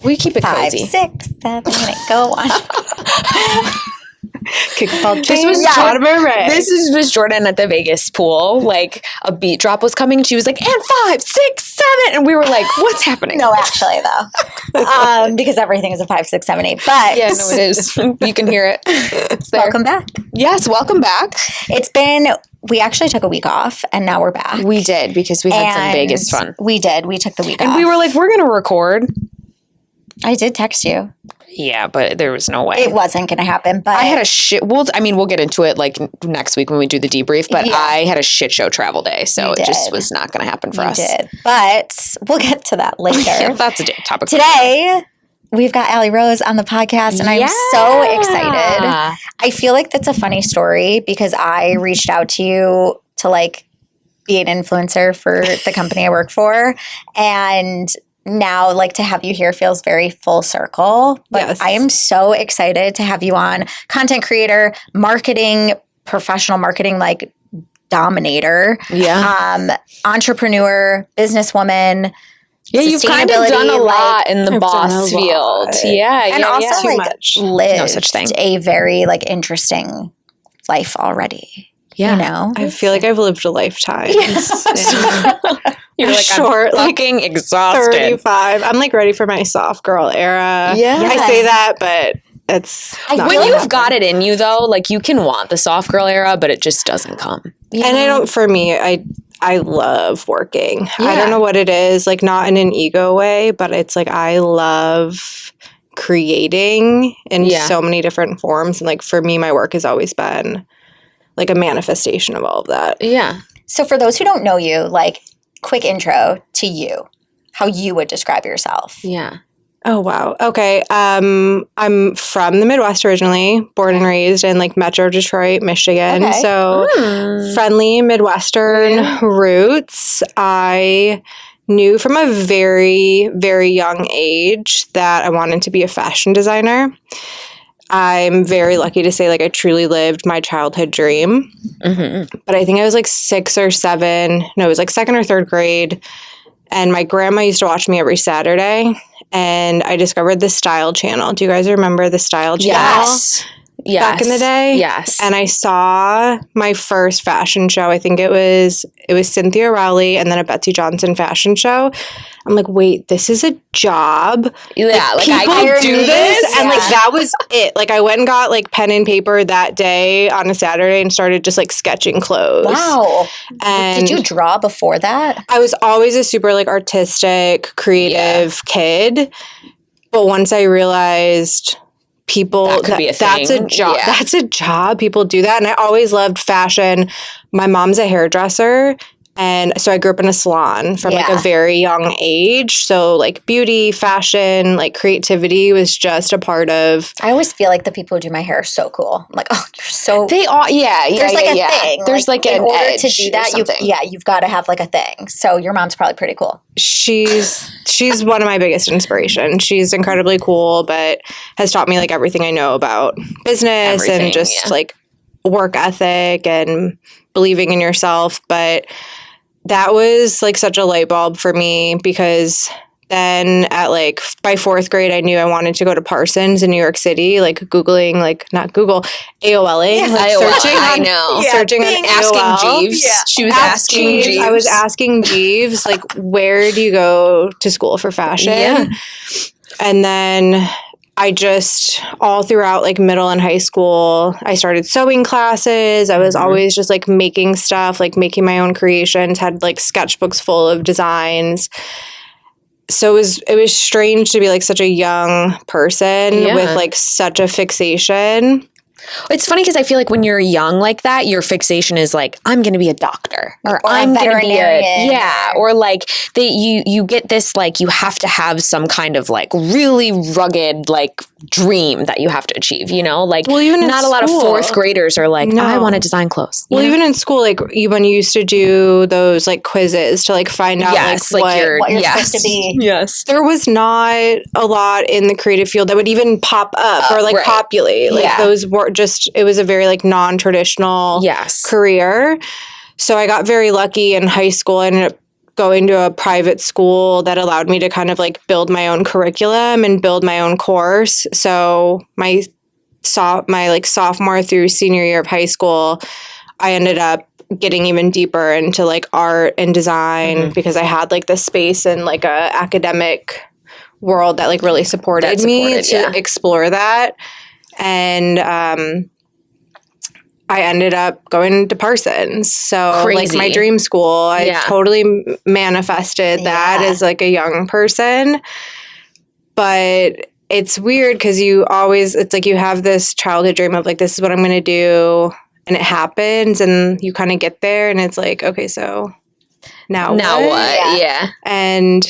We keep it 5, cozy. 6, 7, 8, go on. Kickball This was train. was Jordan at the Vegas pool. Like a beat drop was coming. She was like, and 5, 6, 7. And we were like, what's happening? No, actually, though. Because everything is a 5, 6, 7, 8. But Yeah, no, it is. You can hear it. It's there. welcome back. Yes, welcome back. We actually took a week off and now we're back. We did because we had some Vegas fun. We did. We took the week off. And we were like, we're going to record. I did text you. Yeah, but there was no way. It wasn't going to happen, but I had a shit. We'll get into it like next week when we do the debrief. But Yeah. I had a shit show travel day, so it just was not going to happen for us. did. But we'll get to that later. Yeah, that's a topic. Today, we've got Ali Rose on the podcast, and I'm so excited. I feel like that's a funny story because I reached out to you to like be an influencer for the company I work for, and now like to have you here feels very full circle. But Yes. I am so excited to have you on. Content creator, marketing, professional marketing like dominator, entrepreneur, businesswoman. Yeah, you've kind of done a lot in the I've boss done a field. lot. Yeah, And yeah, also yeah. Too like much. lived No such thing. a very like interesting life already. Yeah. You know? I feel like I've lived a lifetime. You're like, short, I'm like, fucking exhausted. 35. I'm like ready for my soft girl era. Yeah. I say that, but it's I not feel When gonna you've happen. got it in you, though, like you can want the soft girl era, but it just doesn't come. And I don't, for me, I love working. I Yeah. don't know what it is, like not in an ego way, but it's like I love creating in so many different forms. And like for me, my work has always been like a manifestation of all of that. Yeah. So for those who don't know you, like quick intro to you, how you would describe yourself. Yeah. Oh, wow. Okay. I'm from the Midwest originally, born and raised in like Metro Detroit, Michigan. Okay. So friendly Midwestern roots. I knew from a very, very young age that I wanted to be a fashion designer. I'm very lucky to say like I truly lived my childhood dream. But I think I was like 6 or 7. No, it was like 2nd or 3rd grade. And my grandma used to watch me every Saturday. And I discovered the Style Channel. Do you guys remember the Style Channel? Yes. Back in the day? Yes. And I saw my first fashion show. I think it was Cynthia Rowley and then a Betsy Johnson fashion show. I'm like, wait, this is a job. Yeah, like I People can do do this. And like Yeah. that was it. Like I went and got like pen and paper that day on a Saturday and started just like sketching clothes. Wow. And Did you draw before that? I was always a super like artistic, creative kid. But once I realized people That could be a that's a thing. job. Yeah. That's a job. People do that. And I always loved fashion. My mom's a hairdresser. And so I grew up in a salon from like a Yeah. very young age. So like beauty, fashion, like creativity was just a part of. I always feel like the people who do my hair are so cool. I'm like, oh, you're so. They are, There's like a thing. There's like in an order edge to do that, you've got to have like a thing. So your mom's probably pretty cool. She's one of my biggest inspirations. She's incredibly cool, but has taught me like everything I know about business Everything, and just yeah. like work ethic and believing in yourself. But that was like such a light bulb for me because then at like by 4th grade, I knew I wanted to go to Parsons in New York City, like Googling, like not Google, AOLing, like AOL, searching I on, know. searching on Asking AOL. Jeeves. She was asking Jeeves. I was asking Jeeves, like, where do you go to school for fashion? Yeah. And then I just, all throughout like middle and high school, I started sewing classes. I was always just like making stuff, like making my own creations, had like sketchbooks full of designs. So it was strange to be like such a young person with like such a fixation. It's funny because I feel like when you're young like that, your fixation is like, I'm going to be a doctor or I'm going to be veterinarian. or like you get this, like, you have to have some kind of like really rugged, like dream that you have to achieve, you know, like even in not a lot of school. 4th graders are like, I want to design clothes. Well, even in school, like when you used to do those like quizzes to like find out what you're supposed to be. Yes. there was not a lot in the creative field that would even pop up or like right. populate. Like those were just, it was a very like non-traditional career. So I got very lucky in high school. I ended up going to a private school that allowed me to kind of like build my own curriculum and build my own course. So my sophomore through senior year of high school, I ended up getting even deeper into like art and design because I had like the space and like a academic world that like really supported me to explore that. And I ended up going to Parsons. So like my dream school, I totally manifested that as like a young person. But it's weird because it's like you have this childhood dream of like, this is what I'm going to do. And it happens and you kind of get there and it's like, okay, so now what? Yeah. And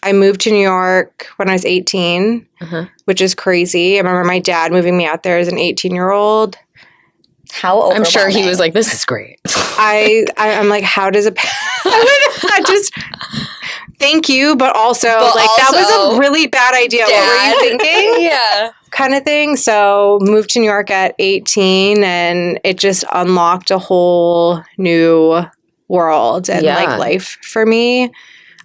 I moved to New York when I was 18, which is crazy. I remember my dad moving me out there as an 18-year-old. How overwhelming. I'm sure he was like, this is great. I'm like, how does I just thank you, but also that was a really bad idea. Dad. What were you thinking? Yeah. Kind of thing. So moved to New York at 18 and it just unlocked a whole new world and like life for me.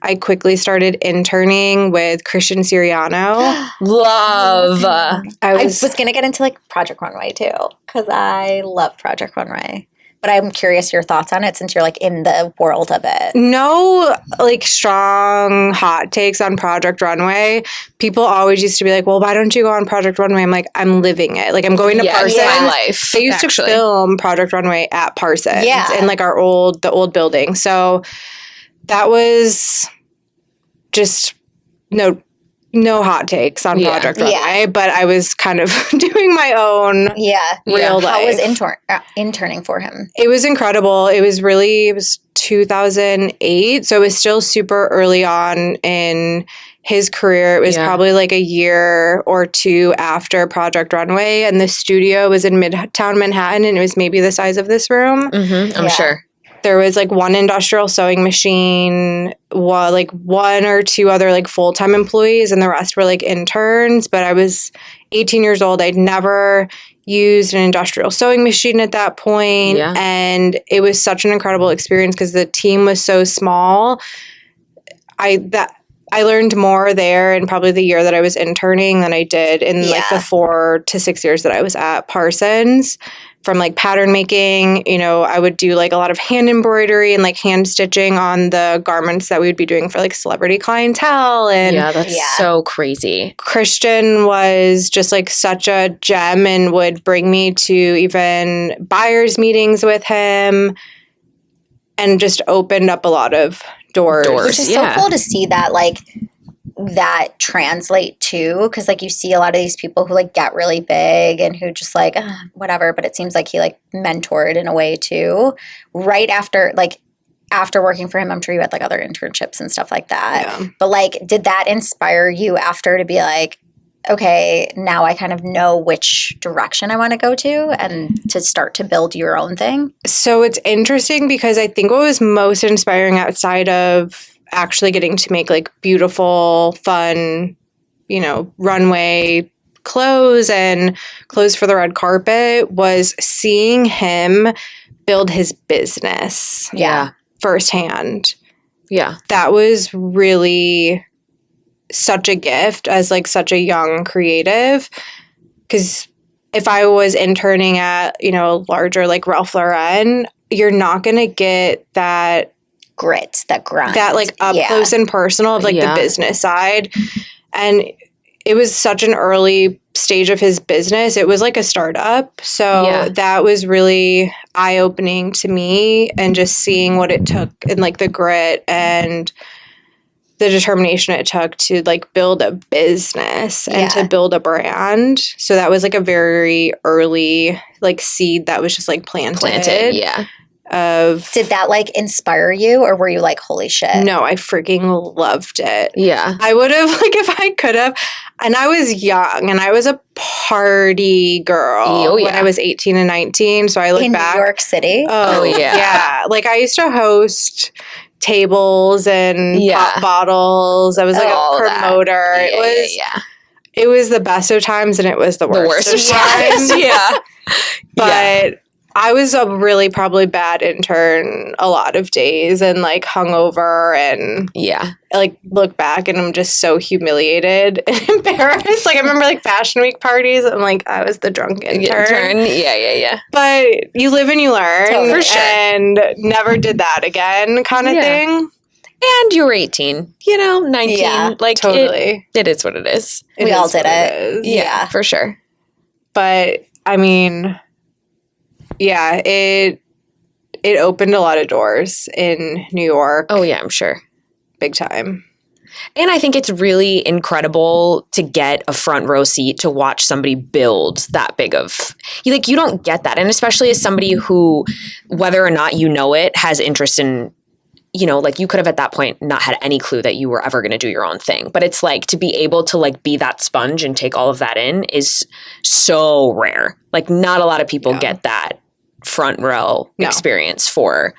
I quickly started interning with Christian Siriano. Love. I was going to get into like Project Runway too, because I love Project Runway. But I'm curious your thoughts on it since you're like in the world of it. No like strong hot takes on Project Runway. People always used to be like, well, why don't you go on Project Runway? I'm like, I'm living it. Like I'm going to Parsons. My life. They used to film Project Runway at Parsons in like the old building. So that was just no hot takes on Project Runway, but I was kind of doing my own real life. How was interning for him? It was incredible. It was 2008, so it was still super early on in his career. It was probably like a year or two after Project Runway, and the studio was in Midtown Manhattan, and it was maybe the size of this room. I'm sure. There was like one industrial sewing machine, like one or two other like full-time employees, and the rest were like interns. But I was 18 years old. I'd never used an industrial sewing machine at that point. And it was such an incredible experience because the team was so small. I learned more there in probably the year that I was interning than I did in like the 4 to 6 years that I was at Parsons. From like pattern making, I would do like a lot of hand embroidery and like hand stitching on the garments that we would be doing for like celebrity clientele. And that's so crazy. Christian was just like such a gem and would bring me to even buyers meetings with him and just opened up a lot of doors. Which is so cool to see that like that translate too, because like you see a lot of these people who like get really big and who just like whatever, but it seems like he like mentored in a way too. Right after working for him, I'm sure you had like other internships and stuff like that. But like, did that inspire you after to be like, okay, now I kind of know which direction I want to go to and to start to build your own thing? So it's interesting because I think what was most inspiring outside of actually getting to make like beautiful, fun, runway clothes and clothes for the red carpet was seeing him build his business. Firsthand. That was really such a gift as like such a young creative. Because if I was interning at, larger like Ralph Lauren, you're not going to get that grit, that grind, that like up close and personal of like the business side. And it was such an early stage of his business. It was like a startup. So that was really eye-opening to me, and just seeing what it took and like the grit and the determination it took to like build a business and to build a brand. So that was like a very early like seed that was just like planted. Did that like inspire you, or were you like, holy shit? No, I freaking loved it. I would have, like, if I could have. And I was young and I was a party girl when I was 18 and 19. So I look back. In New York City? Oh, yeah. Like I used to host tables and pop bottles. I was like a promoter. It was the best of times and it was the worst of times. But I was a really probably bad intern a lot of days and like hungover and like look back and I'm just so humiliated and embarrassed. Like I remember like fashion week parties. I'm like, I was the drunk intern. Yeah. But you live and you learn. Totally. For sure. And never did that again kind of thing. And you were 18, 19. Yeah, like totally. It is what it is. We all did it. Yeah, for sure. But I mean, yeah, it opened a lot of doors in New York. Oh, yeah, I'm sure. Big time. And I think it's really incredible to get a front row seat to watch somebody build that big of, you don't get that. And especially as somebody who, whether or not you know it, has interest in, like you could have at that point not had any clue that you were ever going to do your own thing. But it's like to be able to like be that sponge and take all of that in is so rare. Like not a lot of people get that front row experience for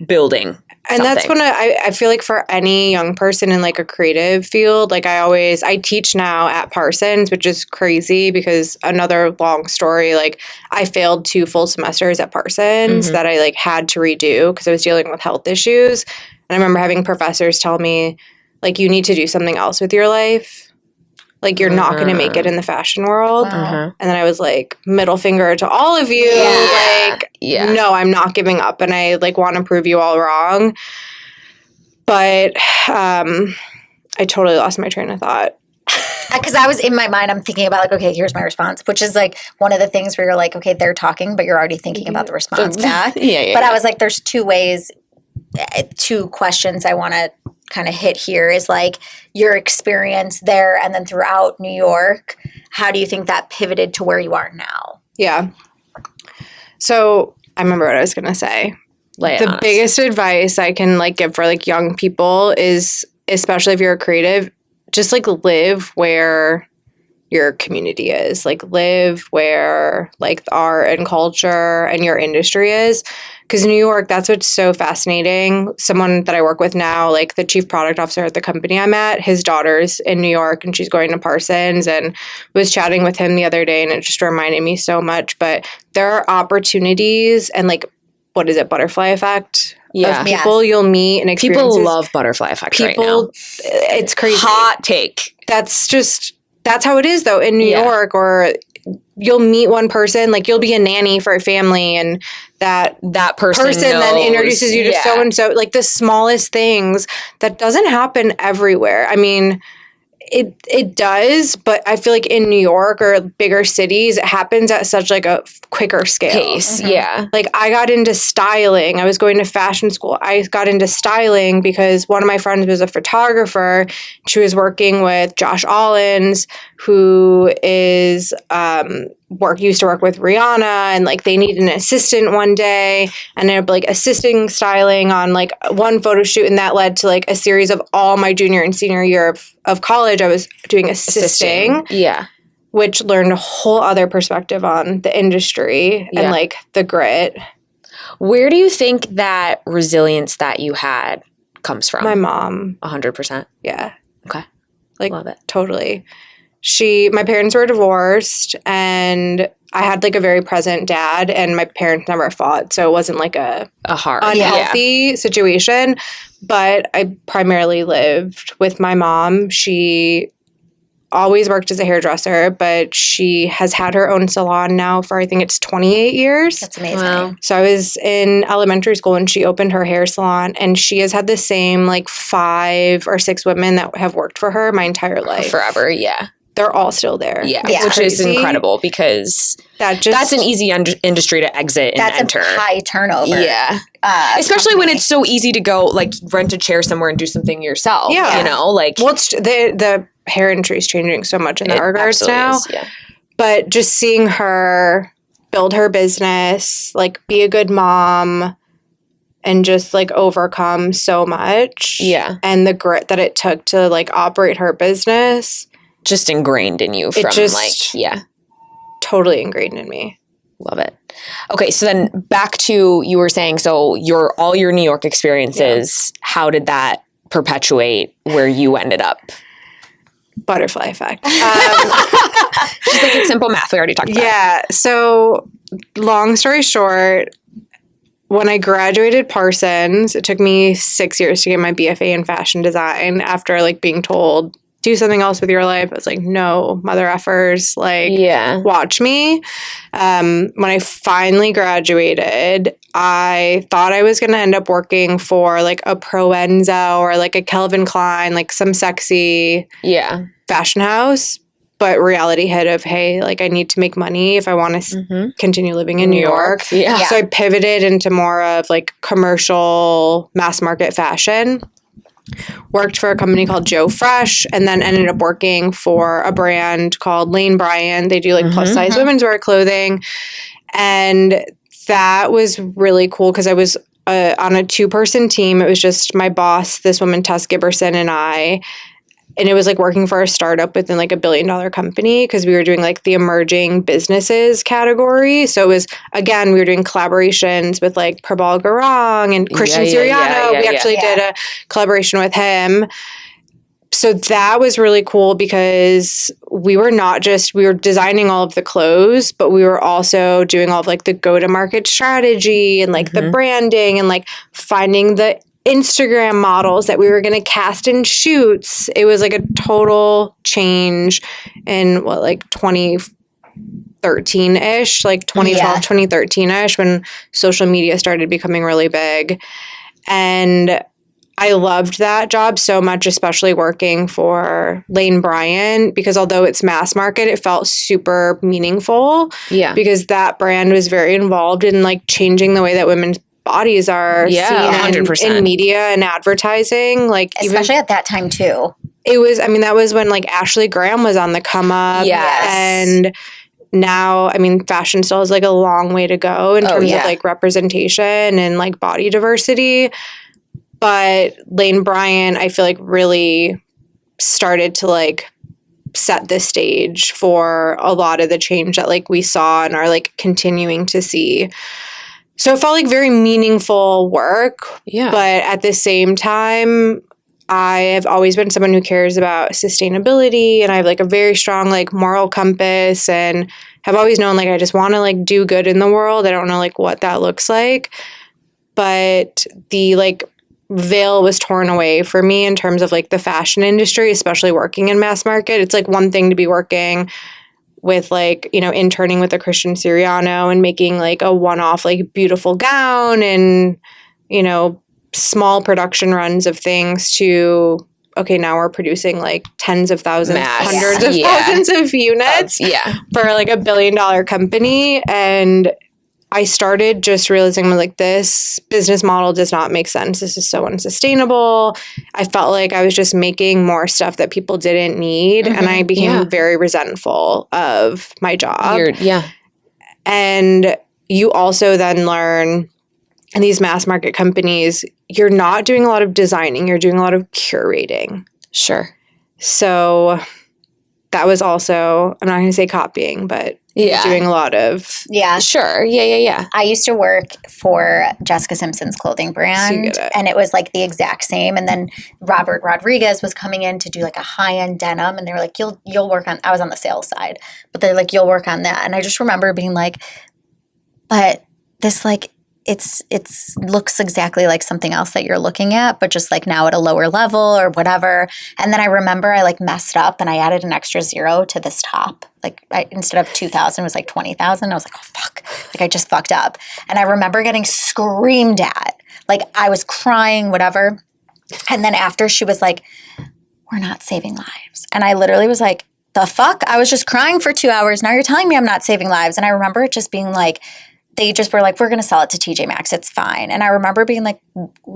building and something. That's when I feel like for any young person in like a creative field, like I teach now at Parsons, which is crazy because another long story, like I failed 2 full semesters at Parsons that I like had to redo because I was dealing with health issues. And I remember having professors tell me like, you need to do something else with your life. Like, you're not going to make it in the fashion world. And then I was like, middle finger to all of you. No, I'm not giving up. And I, like, want to prove you all wrong. But I totally lost my train of thought. Because I was in my mind, I'm thinking about, like, okay, here's my response, which is, like, one of the things where you're like, okay, they're talking, but you're already thinking about the response back. But I was like, there's 2 ways, 2 questions I want to kind of hit here is like your experience there and then throughout New York. How do you think that pivoted to where you are now? Yeah. So I remember what I was going to say. The biggest advice I can like give for like young people is, especially if you're a creative, just like live where your community is, like live where like the art and culture and your industry is. Because New York, that's what's so fascinating. Someone that I work with now, like the chief product officer at the company I'm at, his daughter's in New York and she's going to Parsons, and was chatting with him the other day and it just reminded me so much. But there are opportunities and like, what is it, butterfly effect? Of people you'll meet and experiences. People love butterfly effect right now. It's crazy. Hot take. That's how it is though in New York, or you'll meet one person, like you'll be a nanny for a family and that person then introduces you to so-and-so, like the smallest things that doesn't happen everywhere. I mean, it does, but I feel like in New York or bigger cities, it happens at such like a quicker scale. Pace, yeah. Like I got into styling. I was going to fashion school. I got into styling because one of my friends was a photographer. She was working with Josh Allens, who is used to work with Rihanna, and like they needed an assistant one day, and ended up like assisting styling on like one photo shoot, and that led to like a series of all my junior and senior year of college. I was doing assisting. Which learned a whole other perspective on the industry and like the grit. Where do you think that resilience that you had comes from? My mom. 100%. Yeah. Okay. Like, love it. Totally. My parents were divorced, and I had like a very present dad, and my parents never fought. So it wasn't like a hard, unhealthy situation. But I primarily lived with my mom. She always worked as a hairdresser, but she has had her own salon now for, I think it's 28 years. That's amazing. Wow. So I was in elementary school and she opened her hair salon, and she has had the same like 5 or 6 women that have worked for her my entire life. Forever, yeah. They're all still there. Yeah, which is incredible because that's an easy industry to exit and enter. That's a high turnover. Yeah. Especially when it's so easy to go like rent a chair somewhere and do something yourself. Yeah. You know, like. Well, the hair industry is changing so much in that regards now. Yeah. But just seeing her build her business, like be a good mom, and just like overcome so much. Yeah. And the grit that it took to like operate her business. Just ingrained in you from totally ingrained in me. Love it. Okay, so then back to, you were saying, so all your New York experiences, how did that perpetuate where you ended up? Butterfly effect. Just like it's simple math. We already talked about it. Yeah. So long story short, when I graduated Parsons, it took me 6 years to get my BFA in fashion design after like being told, do something else with your life. I was like, no, mother effers, like, watch me. When I finally graduated, I thought I was going to end up working for like a Proenza or like a Calvin Klein, like some sexy fashion house. But reality hit of, hey, like I need to make money if I want to continue living in New York. Yeah. So I pivoted into more of like commercial mass market fashion. Worked for a company called Joe Fresh, and then ended up working for a brand called Lane Bryant. They do like plus size women's wear clothing. And that was really cool because I was on a 2-person team. It was just my boss, this woman, Tess Giberson, and I. And it was like working for a startup within like $1 billion company because we were doing like the emerging businesses category. So it was, again, we were doing collaborations with like Prabal Gurung and Christian Siriano. We actually did a collaboration with him. So that was really cool because we were designing all of the clothes, but we were also doing all of like the go-to-market strategy and like the branding and like finding the Instagram models that we were going to cast in shoots. It was like a total change in 2013-ish, like 2012, 2013-ish, when social media started becoming really big. And I loved that job so much, especially working for Lane Bryant, because although it's mass market, it felt super meaningful. Yeah. Because that brand was very involved in like changing the way that women's bodies are seen 100%. In media and advertising, like especially at that time too. It was, I mean, that was when like Ashley Graham was on the come up. And now, I mean, fashion still has like a long way to go in terms of like representation and like body diversity. But Lane Bryant, I feel like really started to like set the stage for a lot of the change that like we saw and are like continuing to see. So it felt like very meaningful work. Yeah. But at the same time, I have always been someone who cares about sustainability, and I have like a very strong like moral compass, and have always known like I just want to like do good in the world. I don't know like what that looks like. But the like veil was torn away for me in terms of like the fashion industry, especially working in mass market. It's like one thing to be working with like, you know, interning with a Christian Siriano and making like a one-off like beautiful gown and, you know, small production runs of things to, okay, now we're producing like tens of thousands, hundreds of thousands of units for like $1 billion company. And I started just realizing like this business model does not make sense. This is so unsustainable. I felt like I was just making more stuff that people didn't need. And I became very resentful of my job. And you also then learn in these mass market companies, you're not doing a lot of designing. You're doing a lot of curating. Sure. So that was also, I'm not going to say copying, but doing a lot of. Yeah. Sure. Yeah. I used to work for Jessica Simpson's clothing brand, and it was like the exact same. And then Robert Rodriguez was coming in to do like a high-end denim, and they were like, you'll work on, I was on the sales side, but they're like, you'll work on that. And I just remember being like, but this like, it's looks exactly like something else that you're looking at, but just like now at a lower level or whatever. And then I remember I like messed up and I added an extra 0 to this top. Like instead of 2,000, it was like 20,000. I was like, oh fuck, like I just fucked up. And I remember getting screamed at. Like I was crying, whatever. And then after she was like, we're not saving lives. And I literally was like, the fuck? I was just crying for 2 hours. Now you're telling me I'm not saving lives. And I remember it just being like, they just were like, we're going to sell it to TJ Maxx. It's fine. And I remember being like,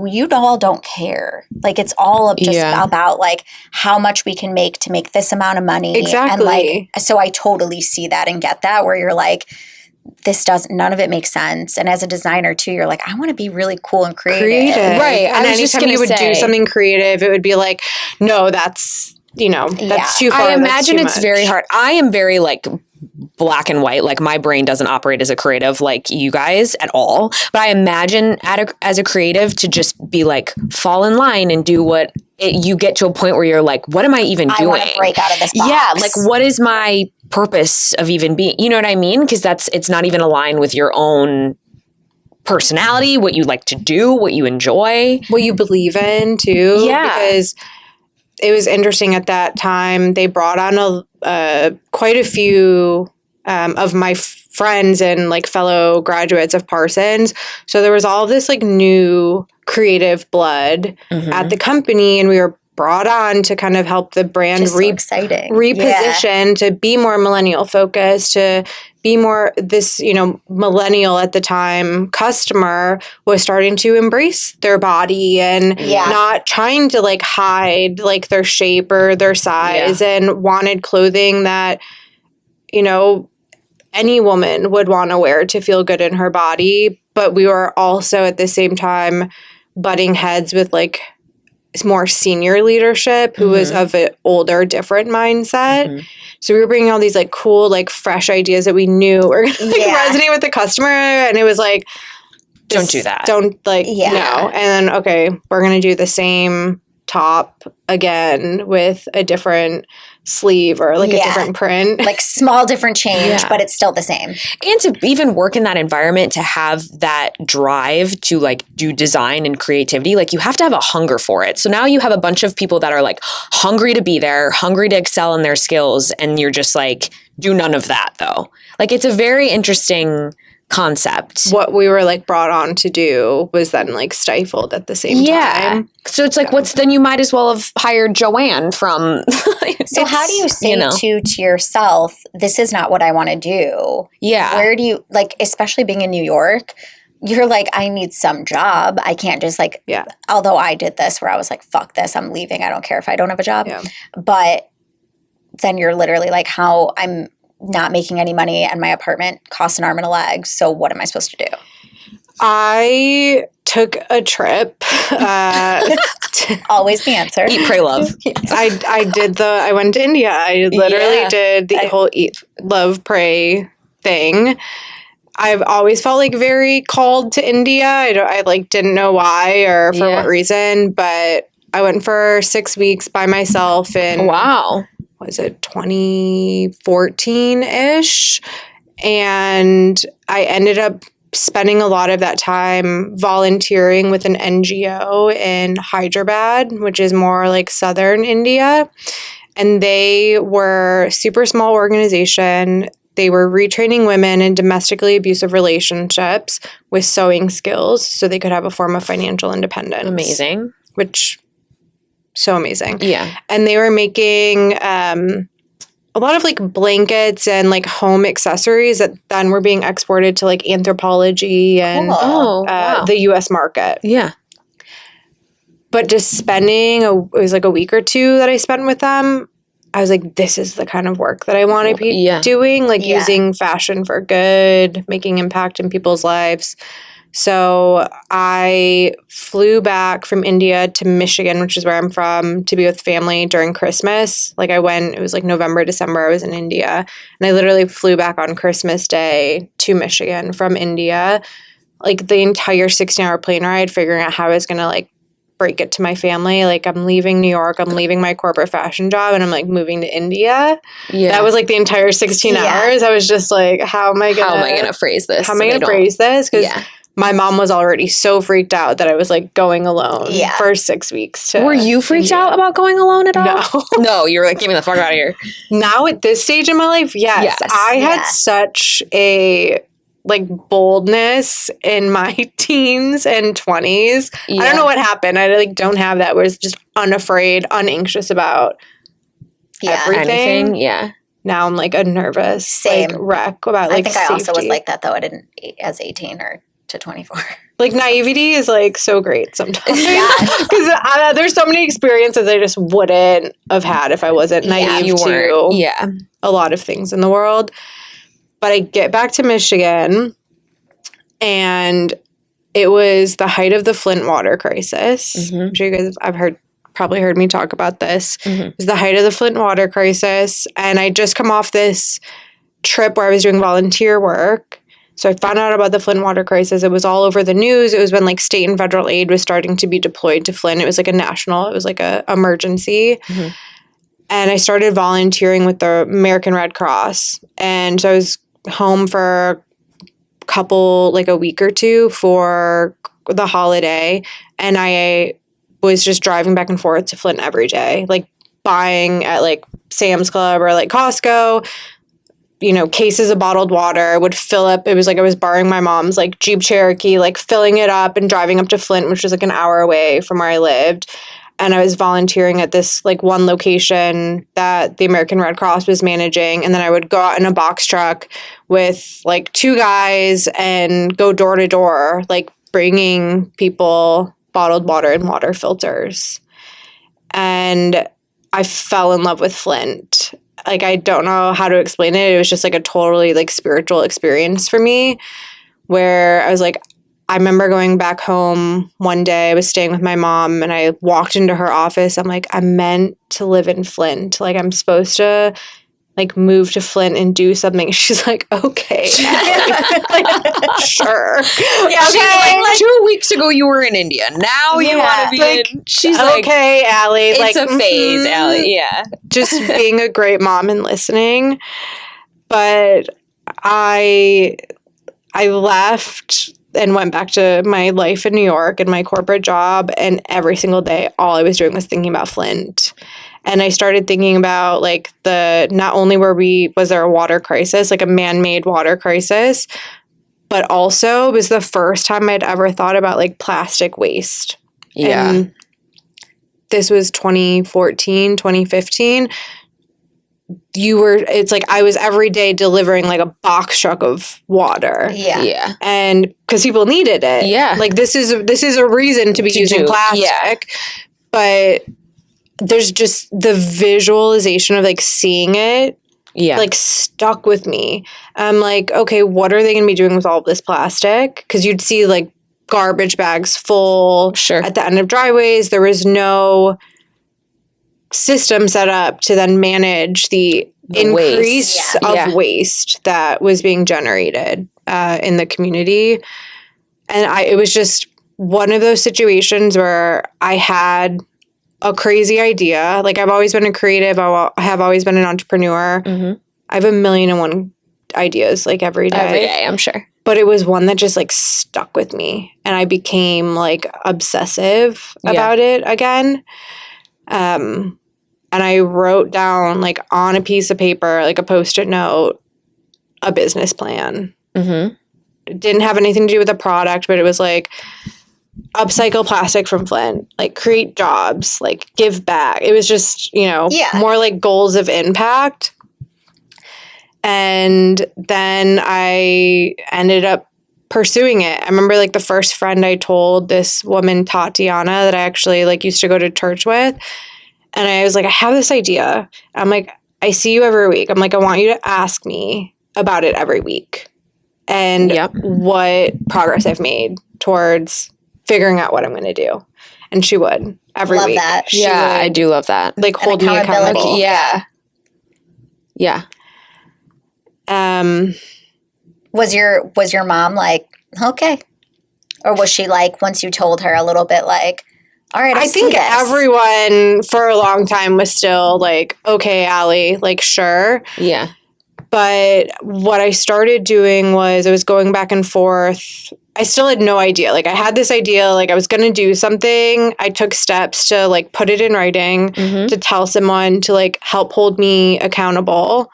you all don't care. Like, it's all just about like how much we can make to make this amount of money. Exactly. And like, so I totally see that and get that, where you're like, none of it makes sense. And as a designer too, you're like, I want to be really cool and creative. Right. And anytime you would do something creative, it would be like, no, that's, you know, that's too far. I imagine it's very hard. I am very like black and white. Like my brain doesn't operate as a creative like you guys at all. But I imagine as a creative to just be like, fall in line and do what you get to a point where you're like, what am I even doing? I want to break out of this box. Yeah, like what is my purpose of even being? You know what I mean? Because it's not even aligned with your own personality, what you like to do, what you enjoy, what you believe in too. Yeah, because it was interesting at that time. They brought on quite a few of my friends and like fellow graduates of Parsons. So there was all this like new creative blood at the company, and we were brought on to kind of help the brand reposition to be more millennial focused, to be more this, millennial at the time customer was starting to embrace their body and not trying to like hide like their shape or their size and wanted clothing that, any woman would want to wear to feel good in her body. But we were also at the same time butting heads with like more senior leadership who was of an older, different mindset. So we were bringing all these like cool, like fresh ideas that we knew were going to resonate with the customer. And it was like, don't do that. Don't like, no. And then, okay, we're going to do the same top again with a different sleeve or like a different print. Like small different change, but it's still the same. And to even work in that environment, to have that drive to like do design and creativity, like you have to have a hunger for it. So now you have a bunch of people that are like hungry to be there, hungry to excel in their skills. And you're just like, do none of that though. Like it's a very interesting concept. What we were like brought on to do was then like stifled at the same time. So it's like, then you might as well have hired Joanne from. So how do you say to yourself, this is not what I want to do? Yeah. Where do you, like, especially being in New York, you're like, I need some job. I can't just like, although I did this where I was like, fuck this, I'm leaving. I don't care if I don't have a job. Yeah. But then you're literally like, how I'm not making any money and my apartment costs an arm and a leg. So what am I supposed to do? I took a trip. Always the answer. Eat, pray, love. I went to India. I literally did the whole eat, love, pray thing. I've always felt like very called to India. I like didn't know why or for what reason, but I went for 6 weeks by myself in was it 2014-ish? And I ended up spending a lot of that time volunteering with an NGO in Hyderabad, which is more like southern India. And they were a super small organization. They were retraining women in domestically abusive relationships with sewing skills so they could have a form of financial independence. Amazing. Which, so amazing. Yeah. And they were making a lot of like blankets and like home accessories that then were being exported to like Anthropology and the US market. Yeah. But just spending, it was like a week or two that I spent with them, I was like, this is the kind of work that I want to be doing, like using fashion for good, making impact in people's lives. So I flew back from India to Michigan, which is where I'm from, to be with family during Christmas. Like it was like November, December, I was in India. And I literally flew back on Christmas Day to Michigan from India. Like the entire 16-hour plane ride, figuring out how I was going to like break it to my family. Like I'm leaving New York, I'm leaving my corporate fashion job, and I'm like moving to India. Yeah. That was like the entire 16 hours. I was just like, how am I going to phrase this? How am I going to phrase this? Because my mom was already so freaked out that I was like going alone for 6 weeks. Were you freaked out about going alone at all? No. No, you were like, get me the fuck out of here. Now at this stage in my life, yes. I had such a like boldness in my teens and 20s. I don't know what happened. I like don't have that. I was just unafraid, unanxious about everything. Yeah. Now I'm like a nervous like wreck about like safety. I also was like that though. I didn't as 18 or to 24. Like naivety is like so great sometimes. Because there's so many experiences I just wouldn't have had if I wasn't naive to a lot of things in the world. But I get back to Michigan and it was the height of the Flint water crisis. I'm sure you guys probably heard me talk about this. It was the height of the Flint water crisis. And I just come off this trip where I was doing volunteer work. So I found out about the Flint water crisis. It was all over the news. It was when like state and federal aid was starting to be deployed to Flint. It was like it was like a emergency. Mm-hmm. And I started volunteering with the American Red Cross. And so I was home for a week or two for the holiday. And I was just driving back and forth to Flint every day, like buying at like Sam's Club or like Costco, cases of bottled water. I would fill up. It was like I was borrowing my mom's like Jeep Cherokee, like filling it up and driving up to Flint, which was like an hour away from where I lived. And I was volunteering at this like one location that the American Red Cross was managing. And then I would go out in a box truck with like 2 guys and go door to door, like bringing people bottled water and water filters. And I fell in love with Flint. Like, I don't know how to explain it. It was just like a totally like spiritual experience for me where I was like, I remember going back home one day. I was staying with my mom and I walked into her office. I'm like, I'm meant to live in Flint. Like, I'm supposed to like move to Flint and do something. She's like, okay. Like, sure. Yeah, okay. Like 2 weeks ago you were in India. Now you want to be like, in. She's okay, like, Allie. It's like, a phase, Allie. Yeah. Just being a great mom and listening. But I left and went back to my life in New York and my corporate job. And every single day, all I was doing was thinking about Flint. And I started thinking about like not only was there a water crisis, like a man-made water crisis, but also it was the first time I'd ever thought about like plastic waste. Yeah. And this was 2014, 2015. It's like I was every day delivering like a box truck of water. Yeah. Yeah. And because people needed it. Yeah. Like this is a reason to be using plastic. Yeah. But there's just the visualization of like seeing it like stuck with me. I'm like, okay, what are they going to be doing with all of this plastic? Because you'd see like garbage bags full at the end of driveways. There was no system set up to then manage the increase of waste that was being generated in the community. And it was just one of those situations where I had a crazy idea. Like, I've always been a creative. I have always been an entrepreneur. Mm-hmm. I have 1,000,001 ideas like every day. Every day, I'm sure. But it was one that just like stuck with me. And I became like obsessive about it again. And I wrote down like on a piece of paper, like a Post-it note, a business plan. Mm-hmm. It didn't have anything to do with the product, but it was like, upcycle plastic from Flint, like create jobs, like give back. It was just, more like goals of impact. And then I ended up pursuing it. I remember like the first friend I told, this woman, Tatiana, that I actually like used to go to church with. And I was like, I have this idea. I'm like, I see you every week. I'm like, I want you to ask me about it every week and what progress I've made towards figuring out what I'm going to do. And she would every week. Love that. I do love that. Like hold me accountable. Yeah. Yeah. Was your mom like, okay? Or was she like, once you told her a little bit like, all right, I think everyone for a long time was still like, okay, Allie, like, sure. Yeah. But what I started doing was I was going back and forth. I still had no idea. Like, I had this idea, like I was going to do something. I took steps to like put it in writing, to tell someone to like help hold me accountable.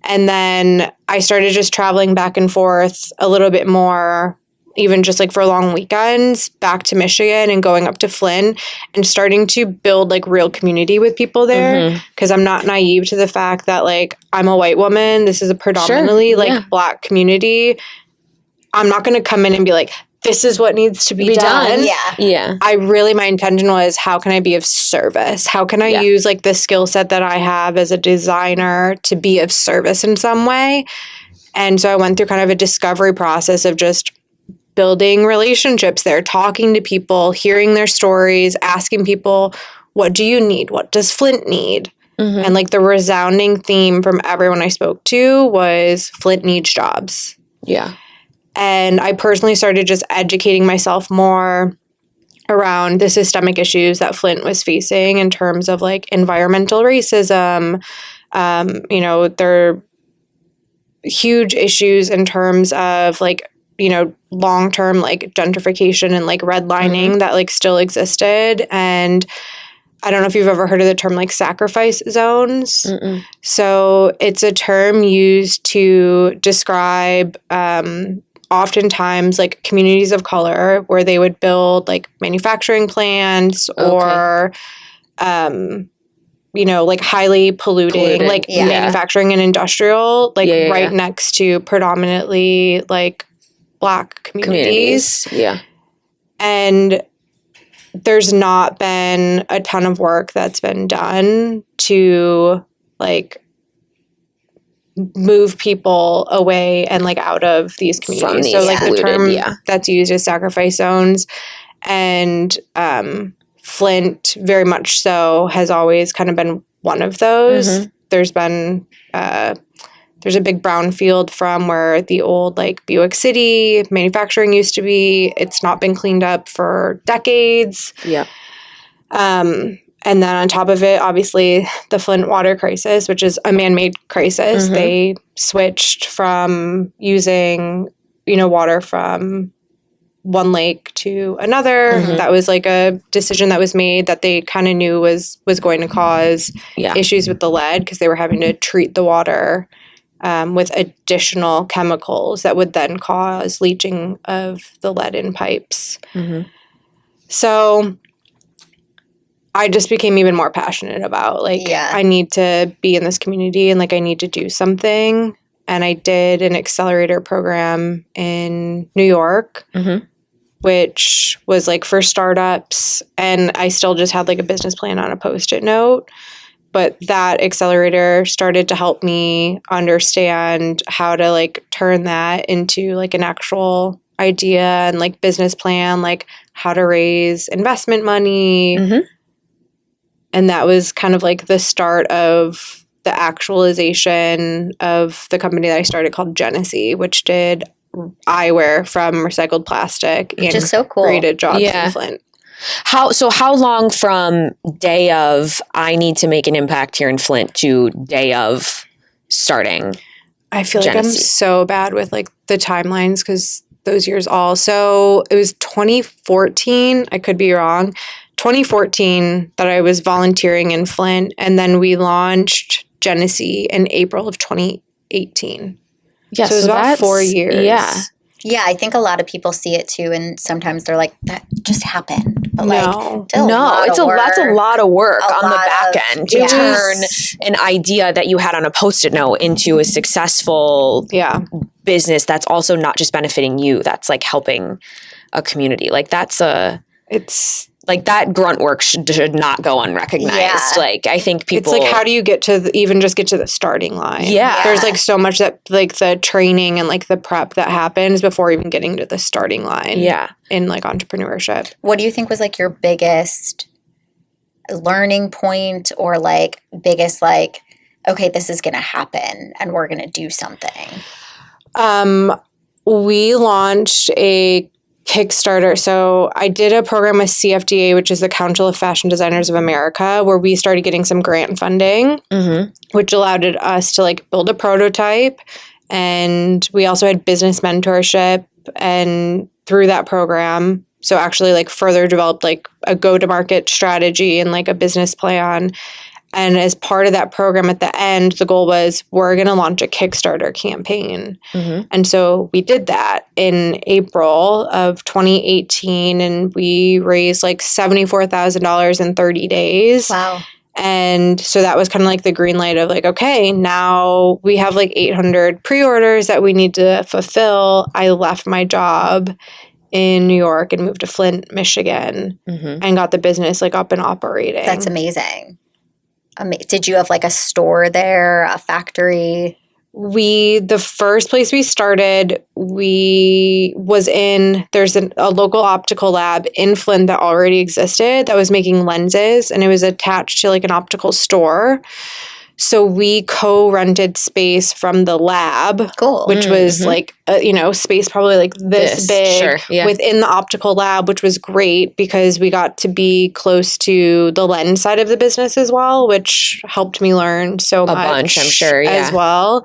And then I started just traveling back and forth a little bit more, even just like for long weekends, back to Michigan and going up to Flint and starting to build like real community with people there. Because I'm not naive to the fact that like I'm a white woman. This is a predominantly Black community. I'm not going to come in and be like, this is what needs to be done. Yeah. My intention was, how can I be of service? How can I use like the skill set that I have as a designer to be of service in some way? And so I went through kind of a discovery process of just building relationships there, talking to people, hearing their stories, asking people, what do you need? What does Flint need? And like the resounding theme from everyone I spoke to was Flint needs jobs. Yeah. And I personally started just educating myself more around the systemic issues that Flint was facing in terms of like environmental racism. There are huge issues in terms of like, long-term like gentrification and like redlining that like still existed. And I don't know if you've ever heard of the term like sacrifice zones. Mm-mm. So it's a term used to describe oftentimes like communities of color where they would build like manufacturing plants or like highly polluting like manufacturing and industrial like next to predominantly like Black communities. Yeah. And there's not been a ton of work that's been done to like move people away and like out of these communities. So like the term that's used is sacrifice zones. And Flint very much so has always kind of been one of those. Mm-hmm. There's been there's a big brownfield from where the old like Buick City manufacturing used to be. It's not been cleaned up for decades. Yeah. And then on top of it, obviously the Flint water crisis, which is a man-made crisis. Mm-hmm. They switched from using, water from one lake to another. Mm-hmm. That was like a decision that was made that they kind of knew was going to cause issues with the lead because they were having to treat the water with additional chemicals that would then cause leaching of the lead in pipes. Mm-hmm. So I just became even more passionate about I need to be in this community and like I need to do something. And I did an accelerator program in New York, which was like for startups. And I still just had like a business plan on a Post-it note. But that accelerator started to help me understand how to like turn that into like an actual idea and like business plan, like how to raise investment money. Mm-hmm. And that was kind of like the start of the actualization of the company that I started called Genusee, which did eyewear from recycled plastic. Which is so cool. Created jobs in Flint. How long from day of I need to make an impact here in Flint to day of starting? I feel like I'm so bad with like the timelines because those years all. So it was 2014. I could be wrong. 2014 that I was volunteering in Flint, and then we launched Genusee in April of 2018. Yeah, so it was about 4 years. Yeah. Yeah, I think a lot of people see it too, and sometimes they're like, that just happened. But that's a lot of work on the back end to turn an idea that you had on a Post-it note into a successful business that's also not just benefiting you, that's like helping a community. Like it's like that grunt work should not go unrecognized. Yeah. Like I think people, it's like how do you get to even just get to the starting line? Yeah, there's like so much that like the training and like the prep that happens before even getting to the starting line. Yeah, in like entrepreneurship. What do you think was like your biggest learning point or like biggest like, okay, this is going to happen and we're going to do something? We launched a Kickstarter. So I did a program with CFDA, which is the Council of Fashion Designers of America, where we started getting some grant funding, which allowed us to like build a prototype. And we also had business mentorship. And through that program, so actually like further developed like a go-to-market strategy and like a business plan. And as part of that program at the end, the goal was we're going to launch a Kickstarter campaign. And so we did that in April of 2018, and we raised like $74,000 in 30 days. Wow. And so that was kind of like the green light of like, okay, now we have like 800 pre-orders that we need to fulfill. I left my job in New York and moved to Flint, Michigan, and got the business like up and operating. That's amazing. Did you have like a store there, a factory? The first place we started, there's a local optical lab in Flint that already existed that was making lenses, and it was attached to like an optical store. So we co-rented space from the lab, Cool. which was like, space probably like this big within the optical lab, which was great because we got to be close to the lens side of the business as well, which helped me learn so much. A bunch, I'm sure, as well.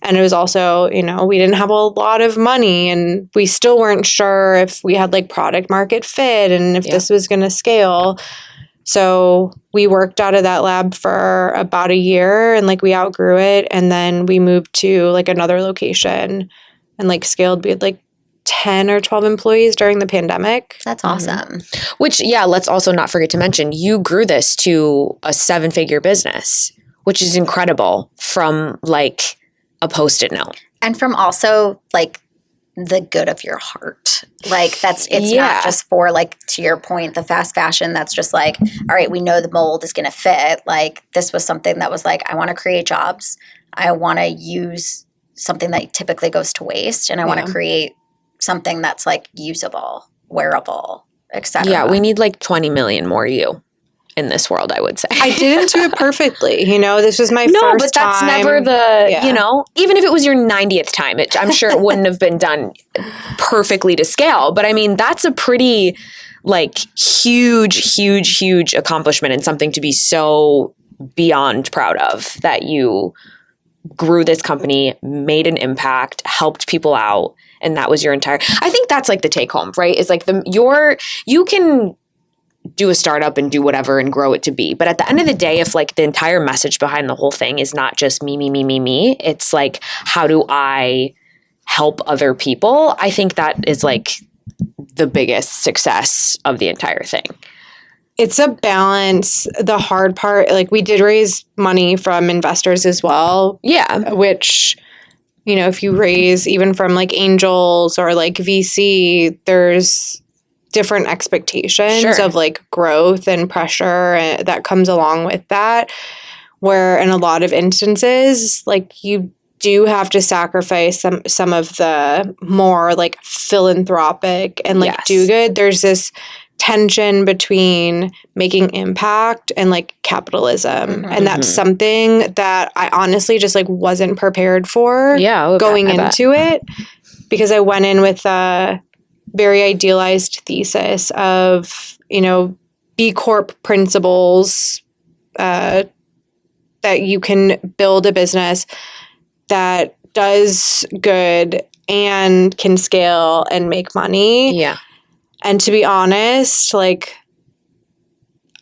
And it was also, we didn't have a lot of money and we still weren't sure if we had like product market fit and if this was going to scale. So we worked out of that lab for about a year and like we outgrew it. And then we moved to like another location and like scaled. We had like 10 or 12 employees during the pandemic. That's awesome. Which, let's also not forget to mention, you grew this to a 7-figure business, which is incredible from like a Post-it note. And from also like the good of your heart. Like it's not just for like, to your point, the fast fashion that's just like, all right, we know the mold is going to fit. Like this was something that was like, I want to create jobs. I want to use something that typically goes to waste. And I want to create something that's like usable, wearable, etc. Yeah, we need like 20 million more you in this world, I would say. I didn't do it perfectly. This was my first time. No, but that's never the, even if it was your 90th time, I'm sure it wouldn't have been done perfectly to scale. But I mean, that's a pretty like huge accomplishment and something to be so beyond proud of, that you grew this company, made an impact, helped people out. And that was your entire, I think that's like the take home, right? Is like you can do a startup and do whatever and grow it to be. But at the end of the day, if like the entire message behind the whole thing is not just me, it's like, how do I help other people? I think that is like the biggest success of the entire thing. It's a balance. The hard part, like we did raise money from investors as well. Yeah. Which, if you raise even from like angels or like VC, there's different expectations of like growth and pressure that comes along with that, where in a lot of instances, like you do have to sacrifice some of the more like philanthropic and like do good. There's this tension between making impact and like capitalism. And that's something that I honestly just like wasn't prepared for going into it, because I went in with a very idealized thesis of, B Corp principles, that you can build a business that does good and can scale and make money. Yeah. And to be honest, like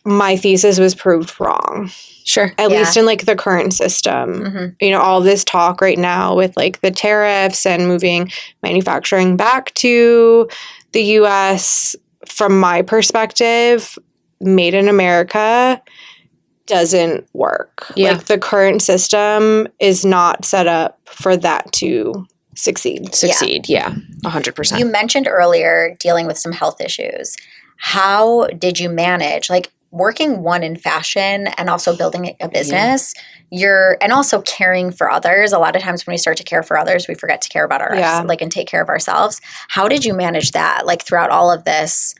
my thesis was proved wrong. Sure. At least in like the current system. All this talk right now with like the tariffs and moving manufacturing back to the US, from my perspective, made in America doesn't work. Yeah. Like the current system is not set up for that to succeed. 100%. You mentioned earlier dealing with some health issues. How did you manage, like working in fashion and also building a business, and also caring for others? A lot of times when we start to care for others, we forget to care about ourselves, and take care of ourselves. How did you manage that, like throughout all of this,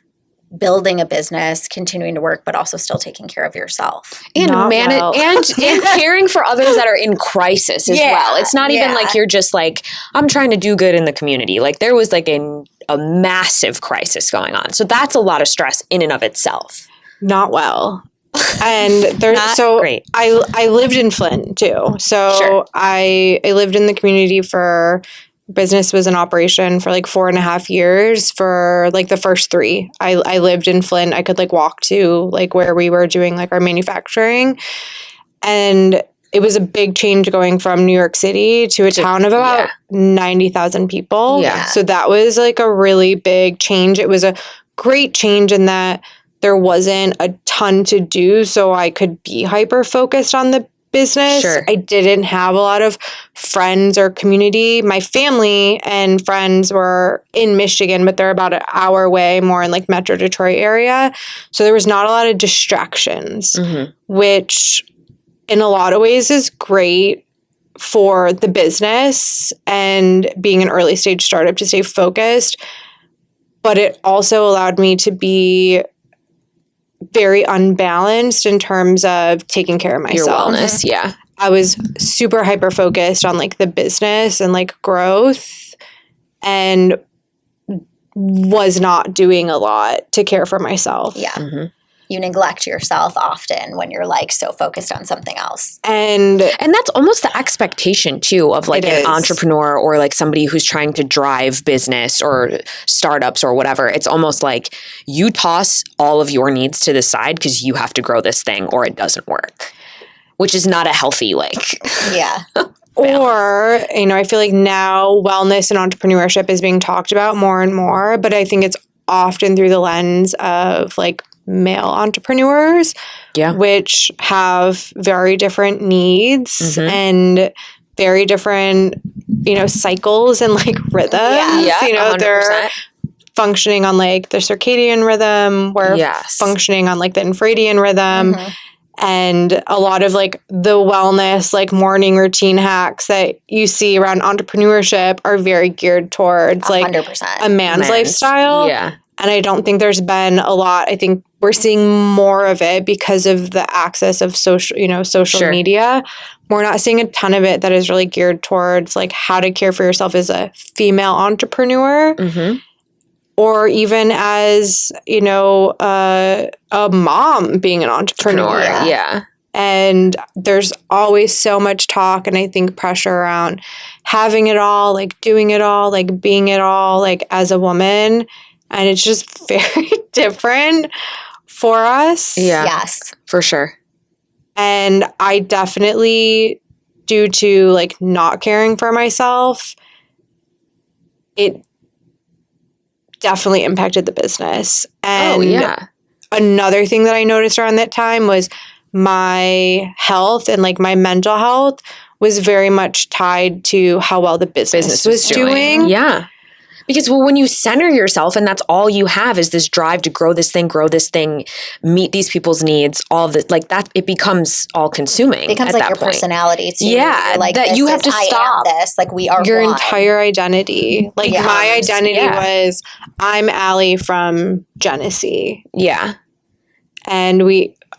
building a business, continuing to work, but also still taking care of yourself and and caring for others that are in crisis as well? It's not even like you're just like, I'm trying to do good in the community. Like there was like a massive crisis going on. So that's a lot of stress in and of itself. Not well. And there's great. I lived in Flint too. So I lived in the community for, business was in operation for like 4.5 years. For like the first 3, I lived in Flint. I could like walk to like where we were doing like our manufacturing. And it was a big change going from New York City to a town of about 90,000 people. Yeah. So that was like a really big change. It was a great change in that there wasn't a ton to do, so I could be hyper focused on the business. I didn't have a lot of friends or community. My family and friends were in Michigan, but they're about an hour away, more in like Metro Detroit area. So there was not a lot of distractions, which in a lot of ways is great for the business and being an early stage startup to stay focused. But it also allowed me to be very unbalanced in terms of taking care of myself. Your wellness, I was super hyper focused on like the business and like growth, and was not doing a lot to care for myself. Yeah. Mm-hmm. You neglect yourself often when you're like so focused on something else. And that's almost the expectation too of like an entrepreneur or like somebody who's trying to drive business or startups or whatever. It's almost like you toss all of your needs to the side because you have to grow this thing or it doesn't work, which is not a healthy like. Yeah. Or, I feel like now wellness and entrepreneurship is being talked about more and more, but I think it's often through the lens of like male entrepreneurs, which have very different needs and very different, cycles and like rhythms. They're functioning on like the circadian rhythm, we're functioning on like the infradian rhythm. Mm-hmm. And a lot of like the wellness, like morning routine hacks that you see around entrepreneurship are very geared towards 100%. Like a man's lifestyle. Yeah. And I don't think there's been a lot. I think we're seeing more of it because of the access of social media. We're not seeing a ton of it that is really geared towards like how to care for yourself as a female entrepreneur. Mm-hmm. Or even as, a mom being an entrepreneur. Yeah. And there's always so much talk and I think pressure around having it all, like doing it all, like being it all, like as a woman. And it's just very different for us. Yeah. Yes. For sure. And I definitely, due to like not caring for myself, it definitely impacted the business. And another thing that I noticed around that time was my health and like my mental health was very much tied to how well the business was doing. Yeah. Because when you center yourself and that's all you have is this drive to grow this thing, meet these people's needs, all of this, like that, it becomes all consuming. It becomes like your personality too. Yeah. Like that you have to stop. Like we are your one. entire identity. Like my identity was, I'm Ali from Genusee. Yeah. And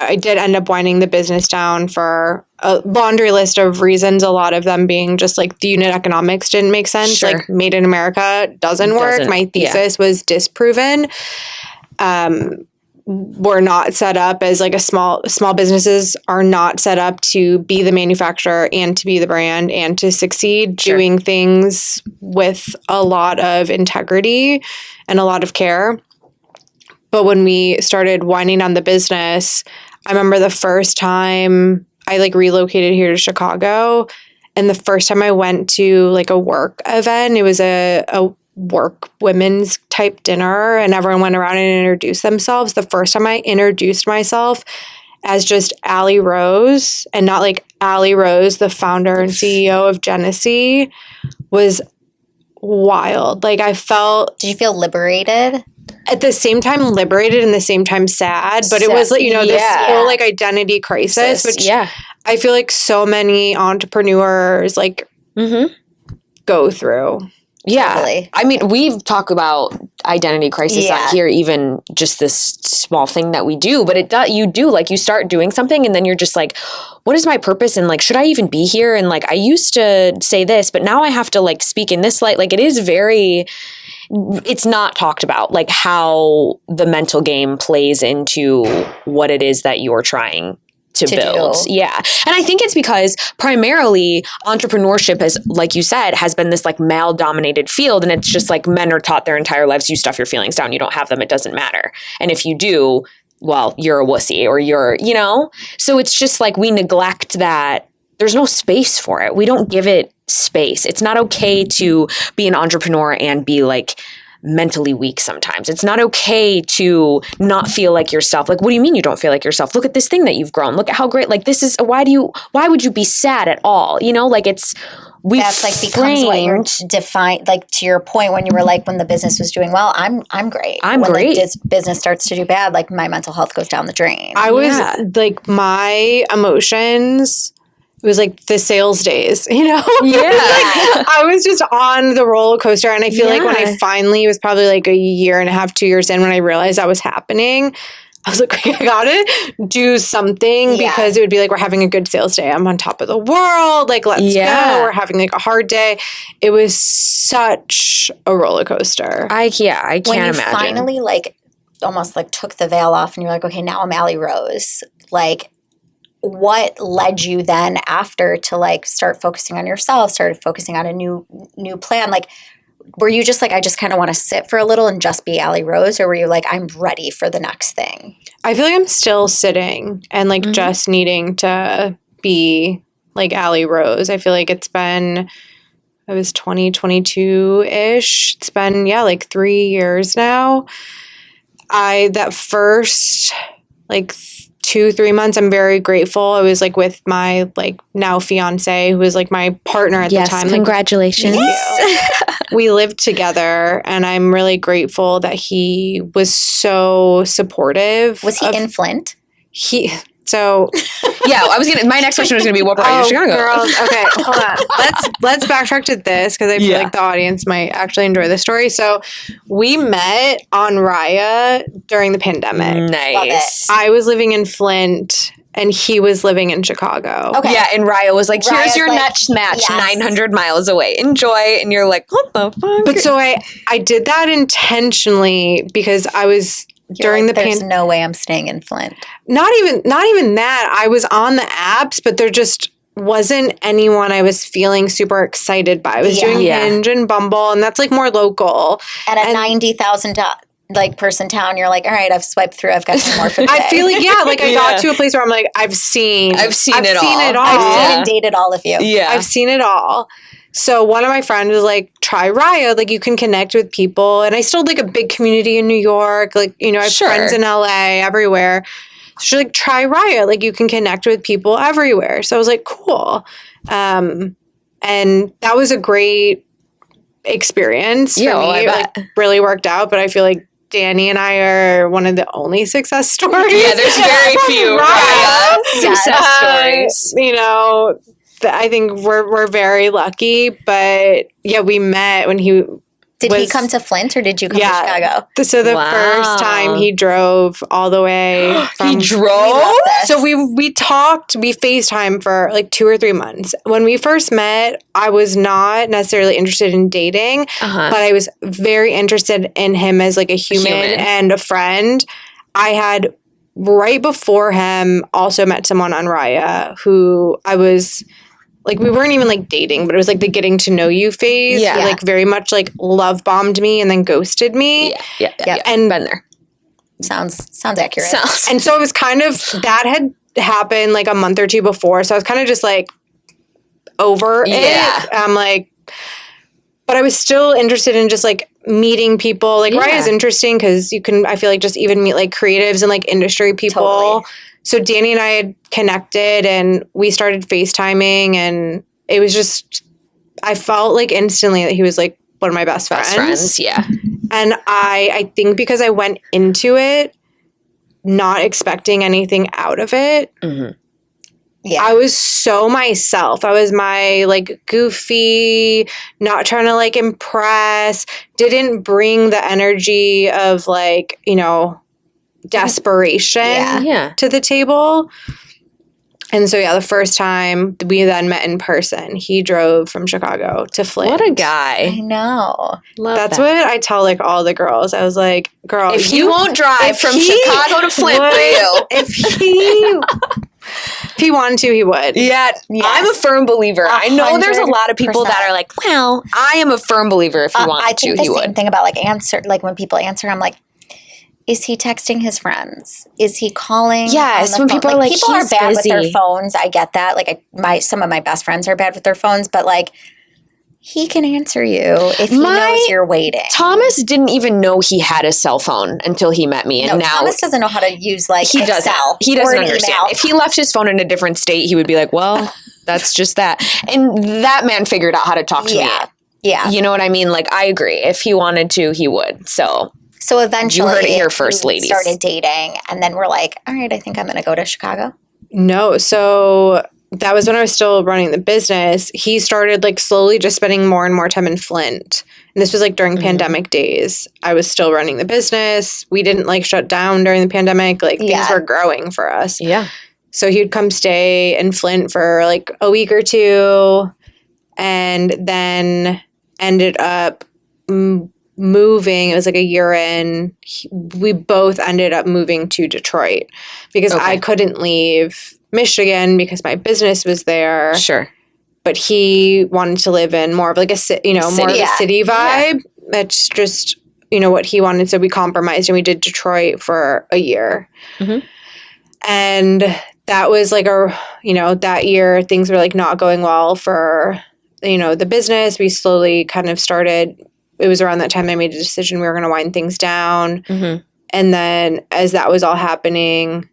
I did end up winding the business down for a laundry list of reasons, a lot of them being just like the unit economics didn't make sense. Sure. Like made in America doesn't work. My thesis was disproven. We're not set up as like small businesses are not set up to be the manufacturer and to be the brand and to succeed doing things with a lot of integrity and a lot of care. But when we started winding down the business, I remember the first time I like relocated here to Chicago, and the first time I went to like a work event, it was a work women's type dinner, and everyone went around and introduced themselves. The first time I introduced myself as just Ali Rose and not like Ali Rose, the founder and CEO of Genusee, was wild. Like I felt... Did you feel liberated? At the same time liberated and the same time sad, but it was like, this whole like identity crisis, which I feel like so many entrepreneurs like go through. Yeah. Totally. I mean, we've talked about identity crisis out here, even just this small thing that we do, but you start doing something and then you're just like, what is my purpose? And like, should I even be here? And like, I used to say this, but now I have to like speak in this light. Like it is it's not talked about, like how the mental game plays into what it is that you're trying to build. Yeah. And I think it's because primarily entrepreneurship has, like you said, has been this like male dominated field. And it's just like men are taught their entire lives, you stuff your feelings down. You don't have them. It doesn't matter. And if you do, well, you're a wussy or you're, so it's just like we neglect that. There's no space for it. We don't give it space. It's not okay to be an entrepreneur and be like mentally weak sometimes. It's not okay to not feel like yourself. Like, what do you mean you don't feel like yourself? Look at this thing that you've grown. Look at how great, like this is, why would you be sad at all? Like that's like becomes what you're defined, like to your point when you were like, when the business was doing well, I'm great. I'm great. When the business starts to do bad, like my mental health goes down the drain. I was like, my emotions, it was like the sales days, Yeah. Like, I was just on the roller coaster. And I feel like when I finally, it was probably like a year and a half, 2 years in when I realized that was happening, I was like, I gotta do something because it would be like, we're having a good sales day. I'm on top of the world. Like, let's go. We're having like a hard day. It was such a roller coaster. I can't when you imagine. Finally, like, almost like took the veil off and you're like, okay, now I'm Ali Rose. Like, what led you then after to like start focusing on yourself, started focusing on a new plan? Like, were you just like, I just kind of want to sit for a little and just be Ali Rose? Or were you like, I'm ready for the next thing? I feel like I'm still sitting and like just needing to be like Ali Rose. I feel like it was 2022-ish. It's been, like 3 years now. That first like 2-3 months, I'm very grateful. I was like with my like now fiance, who was like my partner at the time. Congratulations. We lived together, and I'm really grateful that he was so supportive. Was he in Flint? My next question was gonna be, what brought you to Chicago? Girls, okay, hold on. Let's backtrack to this because I feel like the audience might actually enjoy this story. So we met on Raya during the pandemic. Nice. I was living in Flint and he was living in Chicago. Okay. Yeah, and Raya was like, here's your like, next match, yes. 900 miles away. Enjoy. And you're like, what the fuck? But so I did that intentionally because I was during the There's no way I'm staying in Flint. Not even that. I was on the apps, but there just wasn't anyone I was feeling super excited by. I was doing Hinge and Bumble, and that's like more local. And a 90,000 like person town, you're like, all right, I've swiped through. I've got some more for today. I feel like I got to a place where I'm like, I've seen it all. I've seen and dated all of you. Yeah, I've seen it all. So one of my friends was like, try Raya. Like, you can connect with people. And I still had like a big community in New York. Like, I have friends in LA, everywhere. So she's like, try Raya. Like, you can connect with people everywhere. So I was like, cool. And that was a great experience for me. It like, really worked out. But I feel like Danny and I are one of the only success stories. Yeah, there's very few success stories. I think we're very lucky, but we met when he Did he come to Flint or did you come to Chicago? So the first time he drove all the way from, he drove? So we talked, we FaceTimed for like 2 or 3 months. When we first met, I was not necessarily interested in dating, but I was very interested in him as like a human and a friend. I had right before him also met someone on Raya who I was like, we weren't even like dating, but it was like the getting to know you phase. Yeah. Like very much like love bombed me and then ghosted me. Yeah. And been there. Sounds accurate. And so it was kind of, that had happened like a month or two before. So I was kind of just like over it. I'm like, but I was still interested in just like meeting people. Like Raya is interesting because you can, I feel like, just even meet like creatives and like industry people. Totally. So Danny and I had connected and we started FaceTiming, and it was just, I felt like instantly that he was like one of my best friends. Yeah. And I think because I went into it not expecting anything out of it, I was so myself. I was my like goofy, not trying to like impress, didn't bring the energy of like, desperation to the table. And so, the first time we then met in person, he drove from Chicago to Flint. What a guy. I know. That's what I tell like all the girls. I was like, girl, if he won't drive from Chicago to Flint for you. If he wanted to, he would. Yeah. Yes. I'm a firm believer. 100%. I know there's a lot of people that are like, well, I am a firm believer if he wanted to, he would. Same thing about like when people answer, I'm like, is he texting his friends? Is he calling? Yes, when people are like, people he's are bad busy with their phones. I get that. Like some of my best friends are bad with their phones, but like he can answer you if he knows you're waiting. Thomas didn't even know he had a cell phone until he met me, and now Thomas doesn't know how to use like Excel. He doesn't understand. Email. If he left his phone in a different state, he would be like, "Well, that's just that." And that man figured out how to talk to me. Yeah, you know what I mean? Like, I agree. If he wanted to, he would. So eventually, you heard it here first, ladies. Started dating, and then we're like, all right, I think I'm going to go to Chicago. No, so that was when I was still running the business. He started like slowly just spending more and more time in Flint. And this was like during pandemic days. I was still running the business. We didn't like shut down during the pandemic. Like things were growing for us. Yeah. So he would come stay in Flint for like a week or two and then ended up moving. It was like a year in. We both ended up moving to Detroit because I couldn't leave Michigan because my business was there. Sure. But he wanted to live in more of like a more of a city vibe. That's just, what he wanted. So we compromised and we did Detroit for a year. Mm-hmm. And that was like that year things were like not going well for, the business. We slowly kind of started. It was around that time I made a decision we were going to wind things down. Mm-hmm. And then as that was all happening,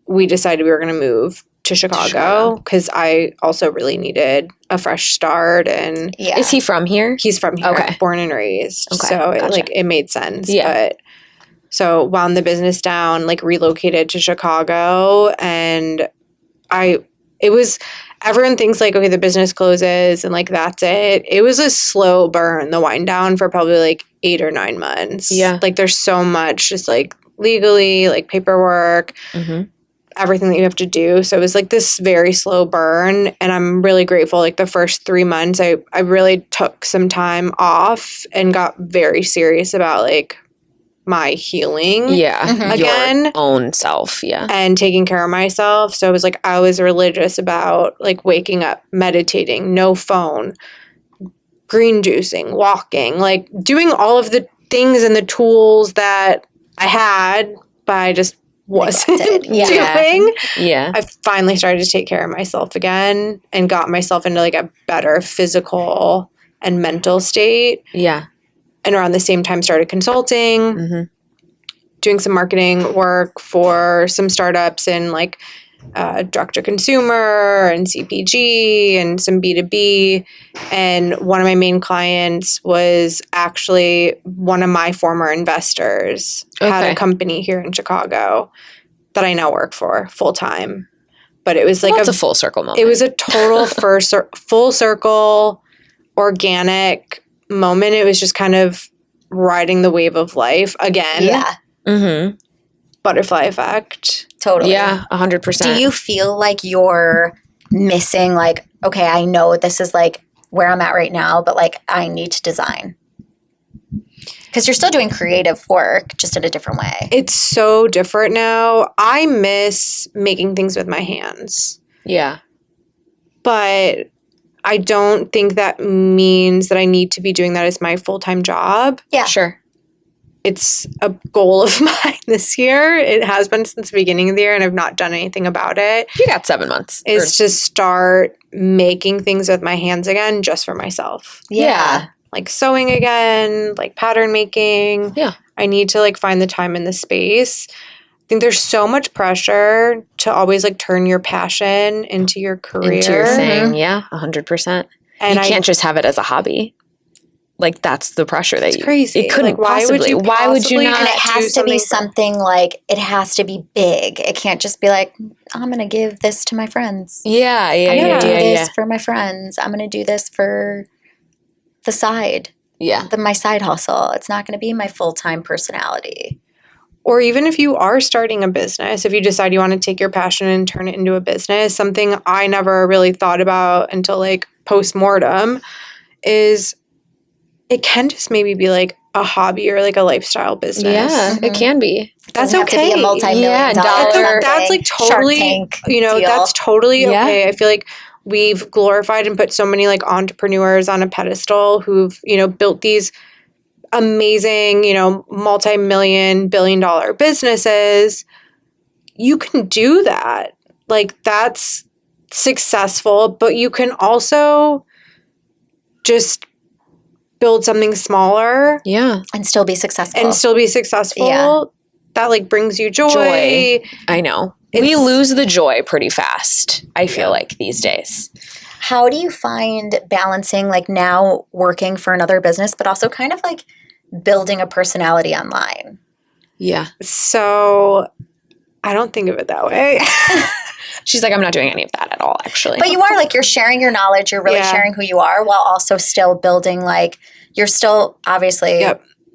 we decided we were going to move to Chicago because I also really needed a fresh start. And is he from here? He's from here, okay. Born and raised. Okay. So Gotcha. it made sense. Yeah. But so wound the business down, like relocated to Chicago, and everyone thinks like, okay, the business closes and like that's it. It was a slow burn, the wind down, for probably like 8 or 9 months. Yeah. Like there's so much just like legally, like paperwork, everything that you have to do. So it was like this very slow burn. And I'm really grateful. Like the first 3 months, I really took some time off and got very serious about like my healing. Yeah. Again. Your own self. Yeah. And taking care of myself. So it was like I was religious about like waking up, meditating, no phone, green juicing, walking, like doing all of the things and the tools that I had, but I just wasn't doing. Yeah. I finally started to take care of myself again and got myself into like a better physical and mental state. Yeah. And around the same time started consulting, doing some marketing work for some startups in like direct to consumer and CPG and some B2B. And one of my main clients was actually one of my former investors. Had a company here in Chicago that I now work for full time. But it was like a full circle moment. It was a total full circle, organic moment. It was just kind of riding the wave of life again. Yeah. Mm-hmm. Butterfly effect. Totally. Yeah, 100%. Do you feel like you're missing, like, okay, I know this is like where I'm at right now, but like I need to design? Because you're still doing creative work, just in a different way. It's so different now. I miss making things with my hands. Yeah. But I don't think that means that I need to be doing that as my full-time job. Yeah. Sure. It's a goal of mine this year. It has been since the beginning of the year, and I've not done anything about it. You got 7 months. Is to start making things with my hands again just for myself. Yeah. Like sewing again, like pattern making. Yeah. I need to like find the time and the space. I think there's so much pressure to always like turn your passion into your career. Into your thing. Yeah, 100%. And you can't just have it as a hobby. Like that's the pressure that it's crazy. It couldn't like, possibly. Why would you not? And it has to be something like, it has to be big. It can't just be like, I'm going to give this to my friends. Yeah. I'm going to do this for my friends. I'm going to do this for the side. Yeah. My side hustle. It's not going to be my full-time personality. Or even if you are starting a business, if you decide you want to take your passion and turn it into a business, something I never really thought about until like post-mortem is it can just maybe be like a hobby or like a lifestyle business. Yeah, it can be. That's Doesn't okay. Have to be a multi-million dollar. That's like totally, deal. That's totally okay. I feel like we've glorified and put so many like entrepreneurs on a pedestal who've, built these amazing, multi-million, billion-dollar businesses. You can do that. Like that's successful, but you can also just build something smaller. Yeah. And still be successful. Yeah. That like brings you joy. I know. We lose the joy pretty fast, I feel like, these days. How do you find balancing like now working for another business, but also kind of like building a personality online? Yeah. So I don't think of it that way. She's like, I'm not doing any of that at all, actually. But you are like, you're sharing your knowledge. You're really sharing who you are while also still building, like, you're still obviously,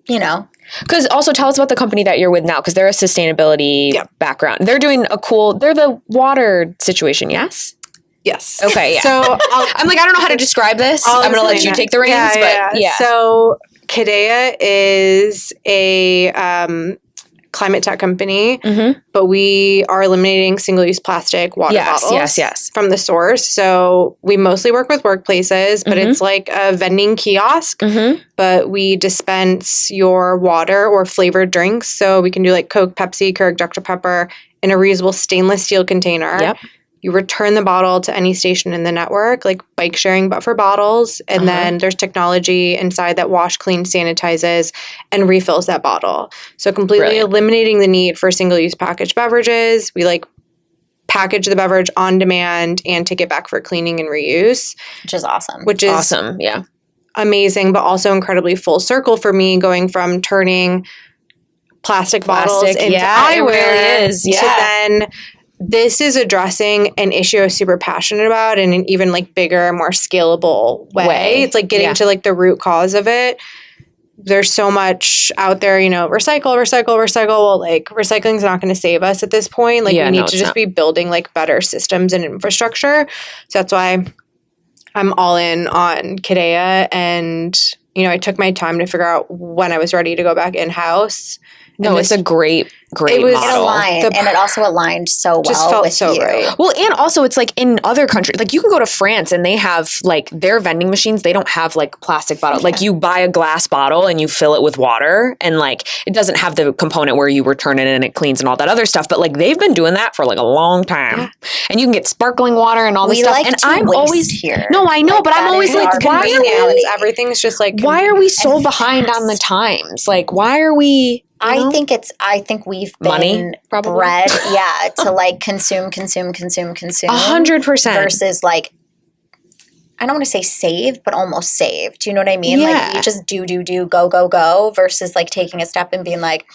you know. Because also tell us about the company that you're with now, because they're a sustainability background. They're doing they're the water situation, yes? Yes. Okay, yeah. So I'm like, I don't know how to describe this. I'm going to let you take the reins, but yeah. So Kadeya is a climate tech company, but we are eliminating single-use plastic water bottles from the source. So we mostly work with workplaces, but it's like a vending kiosk, but we dispense your water or flavored drinks. So we can do like Coke, Pepsi, Keurig, Dr. Pepper in a reusable stainless steel container. Yep. You return the bottle to any station in the network, like bike sharing, but for bottles. And then there's technology inside that wash, cleans, sanitizes, and refills that bottle. So completely eliminating the need for single-use packaged beverages. We like package the beverage on demand and take it back for cleaning and reuse. Which is awesome. Which is awesome, yeah. Amazing, but also incredibly full circle for me, going from turning plastic bottles into eyewear. It really is. To then... This is addressing an issue I was super passionate about in an even like bigger, more scalable way. It's like getting to like the root cause of it. There's so much out there, you know, recycle. Well, like recycling is not going to save us at this point. Like we need to just be building like better systems and infrastructure. So that's why I'm all in on Kadeya. And, you know, I took my time to figure out when I was ready to go back in-house. No, it's a great model. It aligned, and it also aligned so well with you. Right. Well, and also it's like in other countries, like you can go to France and they have like their vending machines. They don't have like plastic bottles. Like you buy a glass bottle and you fill it with water, and like it doesn't have the component where you return it and it cleans and all that other stuff. But like they've been doing that for like a long time, and you can get sparkling water and all this stuff. Like and I'm always here. No, I know, like, but I'm always like, why? Everything's just like, why are we so behind on the times? Like, why are we? I think we've been bred, to like consume. 100%. Versus like, I don't want to say save, but almost save. Do you know what I mean? Yeah. Like we just do, go versus like taking a step and being like,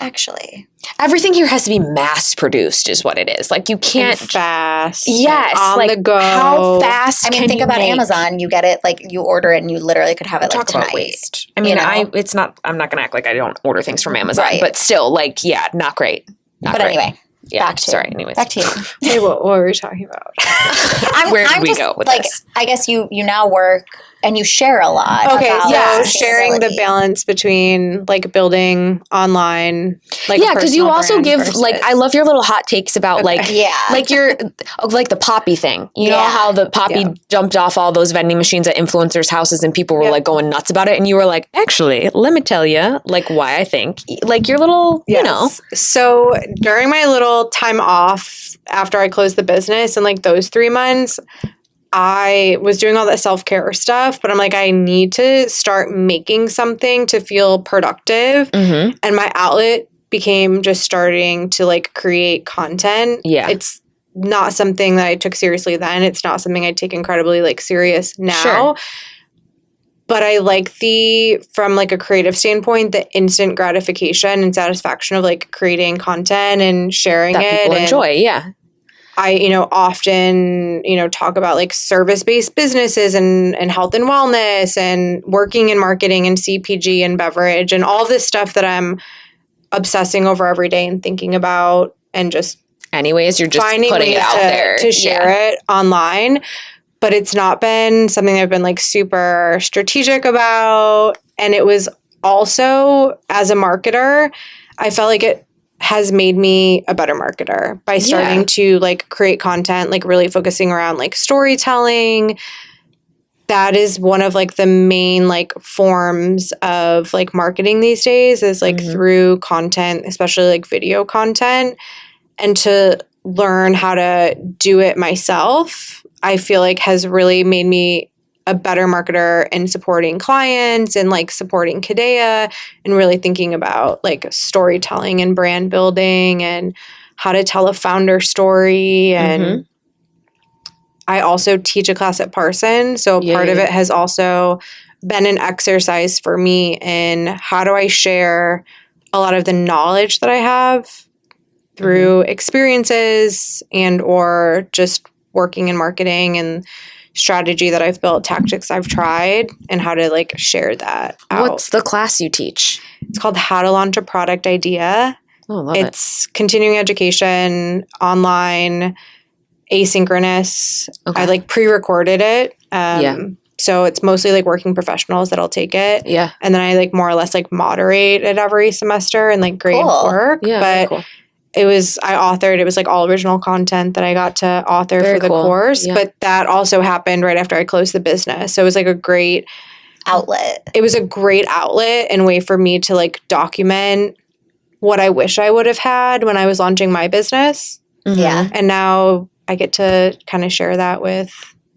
actually. Everything here has to be mass produced is what it is. Like you can't fast. Yes. On like the go. how fast think about Amazon. You get it, like you order it and you literally could have it like tonight. Waste. I mean, I'm not going to act like I don't order things from Amazon, right. but still like, not great. Not great. Anyway. Yeah. Back to you. Hey, what were we talking about? Where did we go with this? I guess you now work and you share a lot. Okay, so sharing the balance between like building online, like because you also give like I love your little hot takes about like your like the Poppy thing. You know how the Poppy jumped off all those vending machines at influencers' houses and people were like going nuts about it, and you were like, actually, let me tell you like why I think like your little you know. So during my little time off after I closed the business and like those 3 months, I was doing all that self-care stuff, but I'm like, I need to start making something to feel productive. And my outlet became just starting to like create content. Yeah. It's not something that I took seriously then. It's not something I take incredibly like serious now. Sure. But I like from like a creative standpoint, the instant gratification and satisfaction of like creating content and sharing that it. People enjoy, yeah. I, often, talk about like service-based businesses and health and wellness and working in marketing and CPG and beverage and all this stuff that I'm obsessing over every day and thinking about and just anyways, you're just finding putting ways it out there to share it online. But it's not been something I've been like super strategic about. And it was also, as a marketer, I felt like it has made me a better marketer by starting to like create content, like really focusing around like storytelling. That is one of like the main like forms of like marketing these days is like through content, especially like video content. And to learn how to do it myself, I feel like has really made me a better marketer in supporting clients and like supporting Kadeya and really thinking about like storytelling and brand building and how to tell a founder story. And I also teach a class at Parsons. So part of it has also been an exercise for me in how do I share a lot of the knowledge that I have through experiences and or just working in marketing and strategy that I've built, tactics I've tried, and how to like share that out. What's the class you teach? It's called How to Launch a Product Idea. Oh, love It's continuing education, online, asynchronous. Okay. I like pre-recorded it. So it's mostly like working professionals that'll take it. Yeah. And then I like more or less like moderate it every semester and like grade work. Yeah, but cool. it was like all original content that I got to author Very for the cool. course. Yeah. But that also happened right after I closed the business. So it was like a great outlet. It was a great outlet and way for me to like document what I wish I would have had when I was launching my business. Mm-hmm. Yeah. And now I get to kind of share that with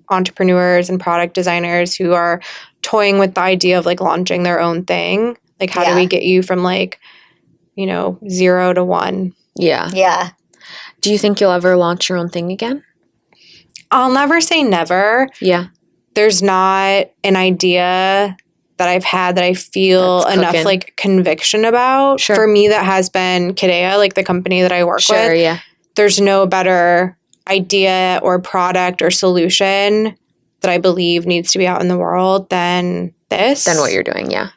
entrepreneurs and product designers who are toying with the idea of like launching their own thing. Like, how do we get you from like, 0 to 1? Yeah. Yeah. Do you think you'll ever launch your own thing again? I'll never say never. Yeah. There's not an idea that I've had that I feel That's enough cooking. like conviction about. Sure. For me, that has been Kadeya, like the company that I work Sure, with. yeah. There's no better idea or product or solution that I believe needs to be out in the world than this. Than what you're doing, yeah.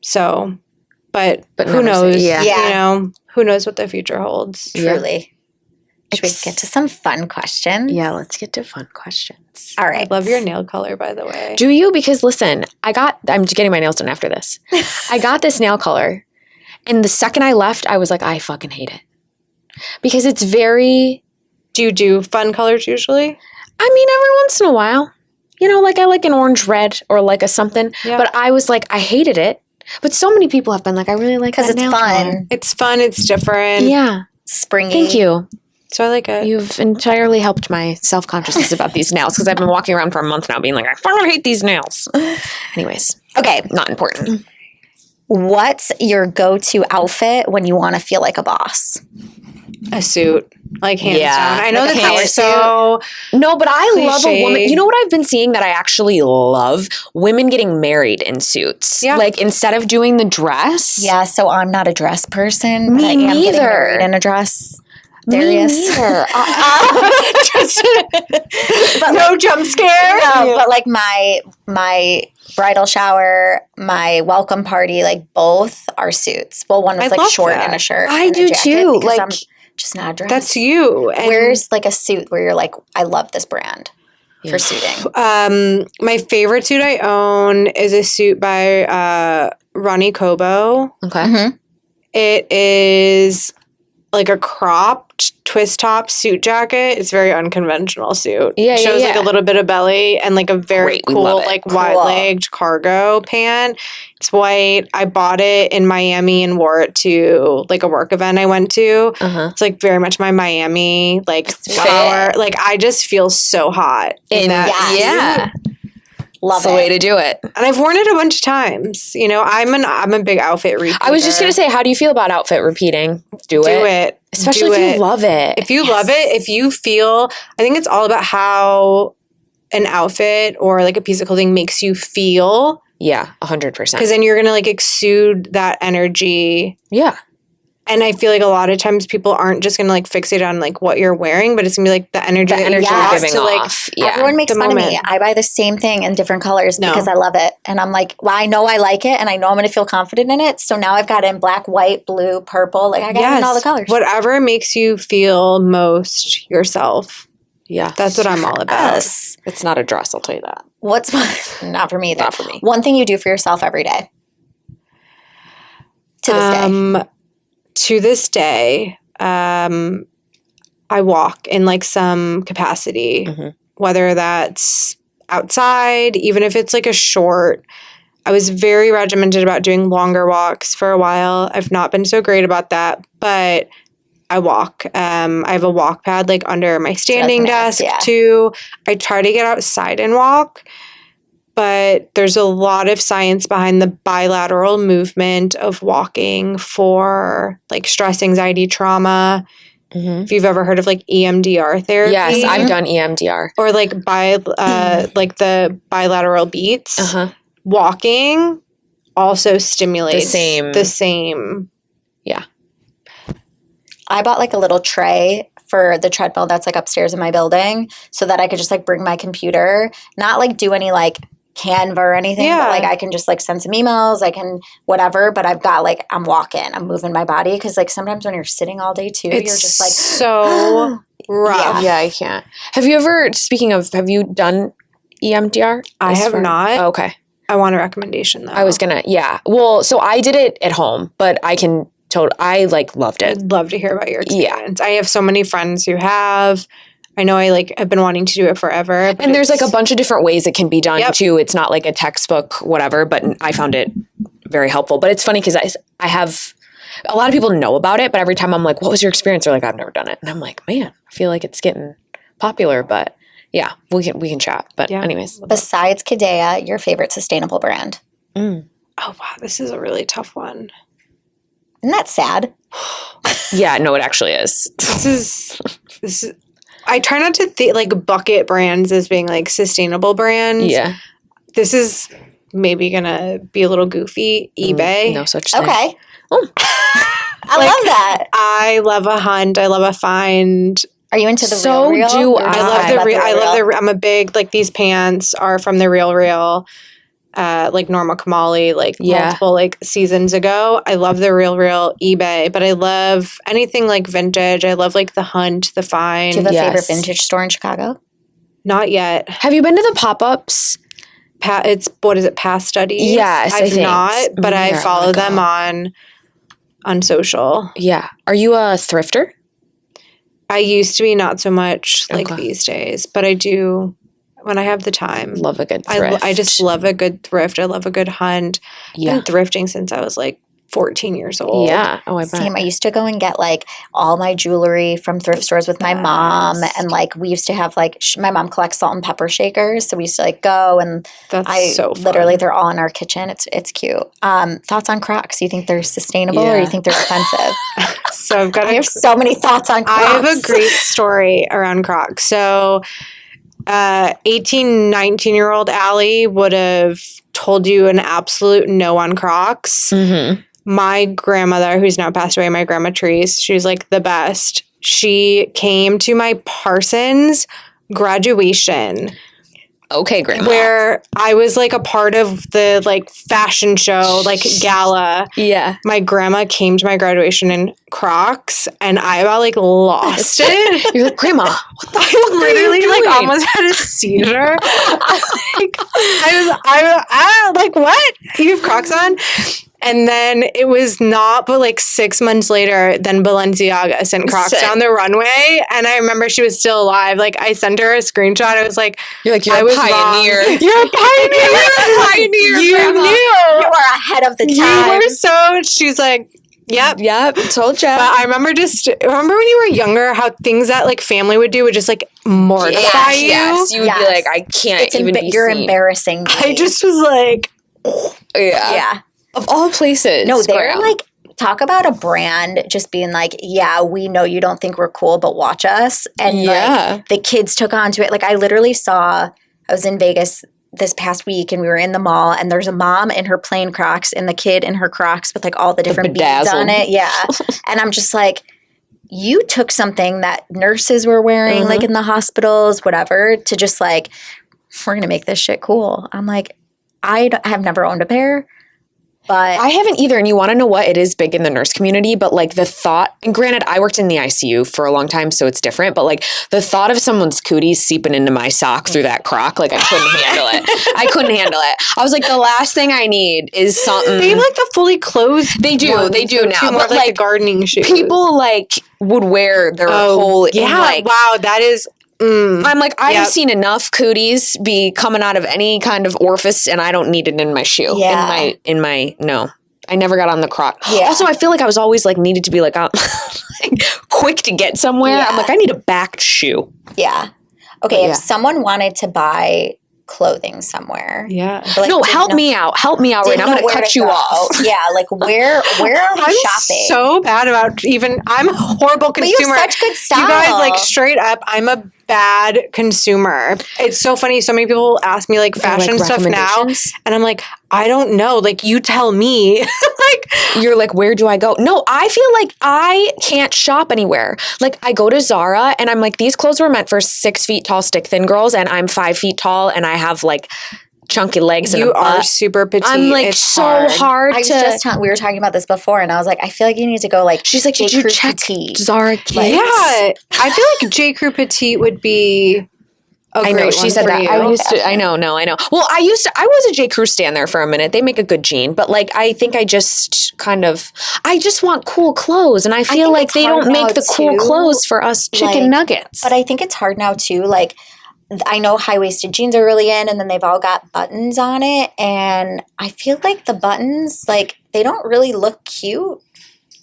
So, but who never say- knows? yeah. Who knows what the future holds? Truly. Should we get to some fun questions? Yeah, let's get to fun questions. All I right. love your nail color, by the way. Do you? Because listen, I'm getting my nails done after this. I got this nail color, and the second I left, I was like, I fucking hate it. Because it's very... Do you do fun colors usually? I mean, every once in a while. Like I like an orange red or like a something. Yeah. But I was like, I hated it. But so many people have been like, I really like that Because it's nail fun. color. It's fun. It's different. Yeah. Springy. Thank you. So I like it. You've entirely helped my self-consciousness about these nails because I've been walking around for a month now being like, I fucking hate these nails. Anyways, Okay. not important. What's your go-to outfit when you want to feel like a boss? A suit. Like hands Yeah. down. I know Like a that power that's so No, but I love a Cliche. woman. You know what I've been seeing that I actually love? Women getting married in suits. Yeah. Like instead of doing the dress. Yeah, so I'm not a dress person. Me but I am getting neither. married in a dress. Me Darius. neither. But no jump scare. No, but like my bridal shower, my welcome party, like both are suits. Well, one was I like love short that. and a shirt. I and a do jacket too. because Like I'm just not a dress. That's you. And Where's like a suit where you're like, I love this brand for suiting. my favorite suit I own is a suit by Ronnie Kobo. Okay. Mm-hmm. It is like a cropped twist top suit jacket. It's a very unconventional suit. Yeah, It shows like yeah. a little bit of belly and like a very Great, we cool love it. like Cool. wide-legged cargo pant. It's white. I bought it in Miami and wore it to like a work event I went to. Uh-huh. It's like very much my Miami like flower. Like I just feel so hot in that. Yes. Yeah. Love That's the way it. to do it. And I've worn it a bunch of times. I'm a big outfit repeater. I was just going to say, how do you feel about outfit repeating? Do do it. it. Especially Do if it. you love it. If you love it, if you feel, I think it's all about how an outfit or like a piece of clothing makes you feel. Yeah, 100%. Because then you're going to like exude that energy. Yeah. And I feel like a lot of times people aren't just going to like fixate on like what you're wearing, but it's going to be like the energy that Energy you you're have giving to like. off. Yeah. Everyone makes the fun of me. moment. I buy the same thing in different colors No. because I love it. And I'm like, well, I know I like it and I know I'm going to feel confident in it. So now I've got it in black, white, blue, purple. Like I got it in all the colors. Whatever makes you feel most yourself. Yeah. That's what I'm all about. Yes. It's not a dress, I'll tell you that. What's not for me either. Not for me. One thing you do for yourself every day. To this day. To this day, I walk in like some capacity, Mhm. whether that's outside, even if it's like a short. I was very regimented about doing longer walks for a while. I've not been so great about that, but I walk. I have a walk pad like under my standing gonna ask, desk yeah. too. I try to get outside and walk, but there's a lot of science behind the bilateral movement of walking for like stress, anxiety, trauma. Mm-hmm. If you've ever heard of like EMDR therapy. Yes, I've done EMDR. Or like like the bilateral beats. Uh-huh. Walking also stimulates The same. the same. Yeah. I bought like a little tray for the treadmill that's like upstairs in my building so that I could just like bring my computer, not like do any like Canva or anything, but like I can just like send some emails, I can whatever, but I've got like, I'm walking, I'm moving my body because like sometimes when you're sitting all day too, you're just like so rough. Yeah, I can't. Have you ever, speaking of, have you done EMDR? I have not. Oh, okay. I want a recommendation though. I was gonna, well, so I did it at home, but I like loved it. I'd love to hear about your experience. I have so many friends who have. I know I like have been wanting to do it forever. And there's like a bunch of different ways it can be done too. It's not like a textbook, whatever, but I found it very helpful. But it's funny because I have a lot of people know about it, but every time I'm like, what was your experience? They're like, I've never done it. And I'm like, man, I feel like it's getting popular, but yeah, we can chat. But anyways. Besides Kadeya, your favorite sustainable brand? Oh, wow. This is a really tough one. Isn't that sad? Yeah, no, it actually is. This is I try not to think like bucket brands as being like sustainable brands. Yeah. This is maybe gonna be a little goofy. eBay. No such thing. Okay. Oh. I love that. I love a hunt. I love a find. Are you into the So Real? do Or I. just I love about the real. I love Real? the. I'm a big like these pants are from the Real. Like Norma Kamali, like multiple like seasons ago. I love the Real eBay, but I love anything like vintage. I love like the hunt, the find. Do you have a favorite vintage store in Chicago? Not yet. Have you been to the pop-ups? It's what is it? Past Studies. Yes, I I've think. not, but I Yeah, follow them on social. Yeah. Are you a thrifter? I used to be, not so much like these days, but I do when I have the time. Love a good thrift. I just love a good thrift. I love a good hunt. Yeah. I've been thrifting since I was like 14 years old. Yeah. Oh, I bet. Same. I used to go and get like all my jewelry from thrift stores with my mom, and like we used to have like my mom collects salt and pepper shakers, so we used to like go and That's so fun. literally they're all in our kitchen. It's cute. Thoughts on Crocs? Do you think they're sustainable or do you think they're offensive? So I've got I have so many thoughts on Crocs. I have a great story around Crocs. So 18, 19-year-old Ali would have told you an absolute no on Crocs. Mm-hmm. My grandmother, who's now passed away, my grandma Therese, she was like the best. She came to my Parsons graduation. Okay, grandma. Where I was like a part of the like fashion show, like gala. Yeah. My grandma came to my graduation in Crocs and I about like lost it. You're like, Grandma, what the I literally like almost had a seizure. I was like, what? You have Crocs on? And then it was not, but like 6 months later, then Balenciaga sent Crocs down the runway. And I remember she was still alive. Like I sent her a screenshot. I was like, you're a pioneer. You're a pioneer. You're a pioneer. You Grandma. knew. You were ahead of the time. You were so, she's like, yep. Told you. But I remember when you were younger, how things that like family would do would just like mortify you. Yes, you would be like, I can't even be You're seen. embarrassing me. I just was like, Yeah. Of all places. No, they're like, talk about a brand just being like, yeah, we know you don't think we're cool, but watch us. And like the kids took on to it. Like I literally I was in Vegas this past week and we were in the mall and there's a mom in her plain Crocs and the kid in her Crocs with like all the different beads on it. Yeah. And I'm just like, you took something that nurses were wearing like in the hospitals, whatever, to just like, we're going to make this shit cool. I'm like, I have never owned a pair. But I haven't either. And you want to know what? It is big in the nurse community, but like the thought, and granted, I worked in the ICU for a long time, so it's different, but like the thought of someone's cooties seeping into my sock through that Croc, like I couldn't handle it. I couldn't handle it. I was like, the last thing I need is something. they have like the fully closed. They do now. More But like like the gardening shoes. people like would wear their whole, yeah, like, wow, that is. I'm like, I've seen enough cooties be coming out of any kind of orifice and I don't need it in my shoe. Yeah. No. I never got on the Croc. Yeah. Also, I feel like I was always like needed to be like, like quick to get somewhere. Yeah. I'm like, I need a backed shoe. yeah. Okay, if someone wanted to buy clothing somewhere. Yeah. Like, No, help me out. Help me out right now. I'm going to cut you off. Yeah, like where are we I'm shopping? so bad about I'm a horrible but consumer. you have such good style. You guys, like straight up, I'm a bad consumer. It's so funny. So many people ask me like fashion stuff now, and I'm like, I don't know. Like, you tell me. Like, you're like, where do I go? No, I feel like I can't shop anywhere. Like, I go to Zara and I'm like, these clothes were meant for 6 feet tall, stick thin girls, and I'm 5 feet tall and I have like chunky legs and you a butt. are super petite. I'm like so hard to. We were talking about this before, and I was like, I feel like you need to go like. She's like, did you check petite. Zara Kids? Like, yeah, I feel like J. Crew petite would be. I know she said that. I used to. I know. Well, I was a J. Crew stan there for a minute. They make a good jean, but like I think I just want cool clothes, and I feel like they don't make the cool clothes for us chicken nuggets. But I think it's hard now too. Like, I know high-waisted jeans are really in, and then they've all got buttons on it, and I feel like the buttons, like, they don't really look cute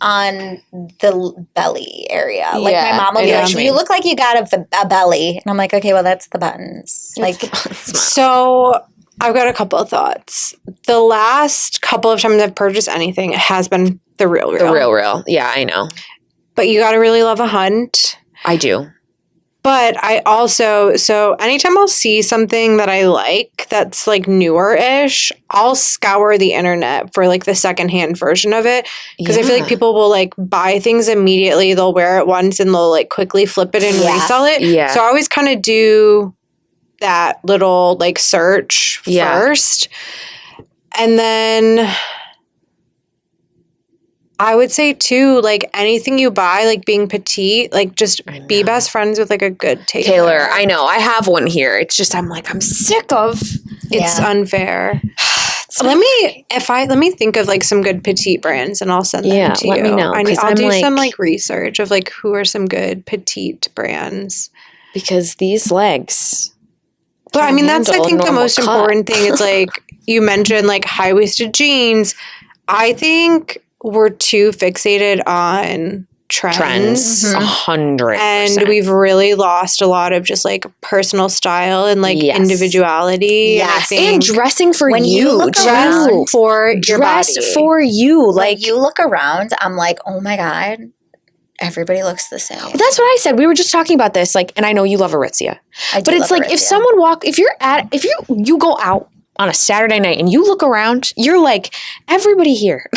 on the belly area. Like, my mom will be like, you look like you got a belly. And I'm like, okay, well, that's the buttons. Like, so I've got a couple of thoughts. The last couple of times I've purchased anything, it has been the real. The real. Yeah, I know. But you got to really love a hunt. I do. But I also, so anytime I'll see something that I like that's like newer-ish, I'll scour the internet for like the secondhand version of it. Because I feel like people will like buy things immediately. They'll wear it once and they'll like quickly flip it and resell it. Yeah. So I always kind of do that little like search first. And then I would say too, like anything you buy, like being petite, like just be best friends with like a good tailor. I know. I have one here. It's just I'm sick of. It's unfair. Let me think of like some good petite brands and I'll send them to you. Let me know. I'll do some like research of like who are some good petite brands. Because these legs. But I mean, that's I think the most important thing is like you mentioned like high-waisted jeans. I think we're too fixated on trends. 100%. And we've really lost a lot of just like personal style and like individuality. Yes. And dressing for when you look dress around, for your dress body. for you. Like, you look around, I'm like, oh my God, everybody looks the same. That's what I said. We were just talking about this, like, and I know you love Aritzia. But it's like Aritzia. if you go out on a Saturday night and you look around, you're like, everybody here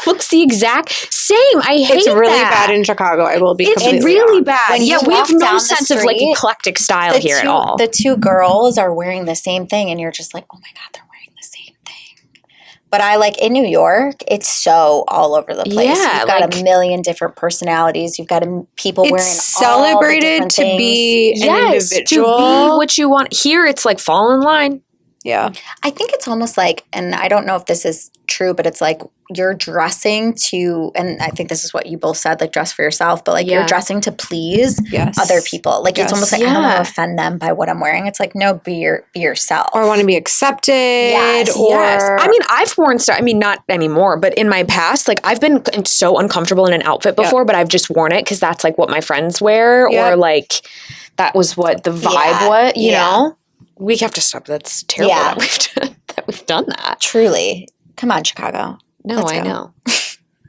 looks the exact same. I hate It's really that. bad in Chicago. I will be It's really honest. bad. When you we have walk no down the sense of like street, eclectic style here at all. The two girls are wearing the same thing, and you're just like, oh my God, they're wearing the same thing. But I like in New York, it's so all over the place. Yeah, You've got like, a million different personalities. You've got people wearing celebrated all the to things. be an individual. To be what you want. Here, it's like fall in line. Yeah. I think it's almost like, and I don't know if this is true, but it's like you're dressing to, and I think this is what you both said, like dress for yourself, but like you're dressing to please other people. Like it's almost like I don't want to offend them by what I'm wearing. It's like, no, be yourself. Or want to be accepted. Yes. I mean, I've worn stuff, I mean, not anymore, but in my past, like I've been so uncomfortable in an outfit before, but I've just worn it because that's like what my friends wear or like that was what the vibe was, you know? We have to stop. That's terrible that we've done that. Truly. Come on, Chicago. No, I know.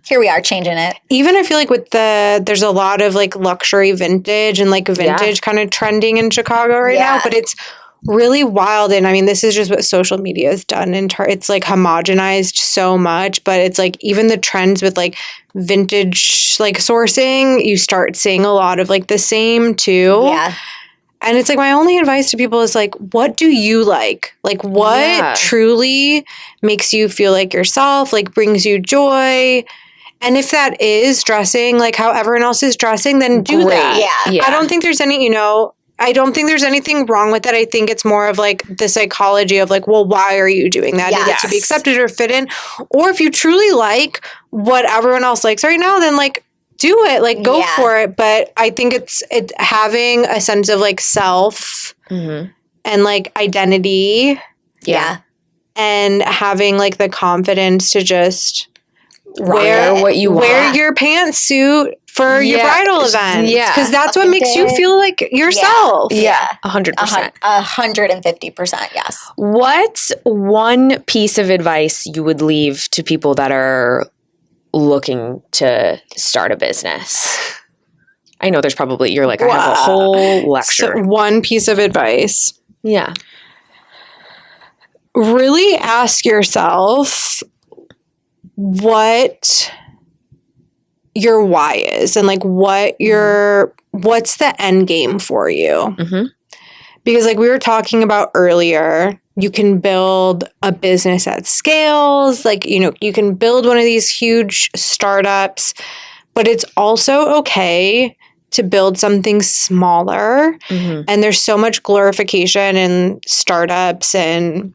Here we are changing it. Even I feel like there's a lot of like luxury vintage and like vintage kind of trending in Chicago right now, but it's really wild. And I mean, this is just what social media has done. It's like homogenized so much, but it's like even the trends with like vintage like sourcing, you start seeing a lot of like the same too. Yeah. And it's like my only advice to people is like, what do you like? Like what truly makes you feel like yourself, like brings you joy? And if that is dressing like how everyone else is dressing, then do that. Yeah. I don't think there's I don't think there's anything wrong with it. I think it's more of like the psychology of like, well, why are you doing that? Is it to be accepted or fit in? Or if you truly like what everyone else likes right now, then like, do it, like go for it. But I think it's having a sense of like self and like identity. Yeah. And having like the confidence to just wear what you want. Wear your pantsuit for your bridal event. Yeah. Because that's what makes you feel like yourself. Yeah. 100%. 150%, yes. What's one piece of advice you would leave to people that are looking to start a business? I know there's probably, you're like, I have a whole lecture. So one piece of advice. Yeah. Really ask yourself what your why is and like what's the end game for you. Mm-hmm. Because like we were talking about earlier, you can build a business at scales, like, you know, you can build one of these huge startups, but it's also okay to build something smaller. Mm-hmm. And there's so much glorification in startups and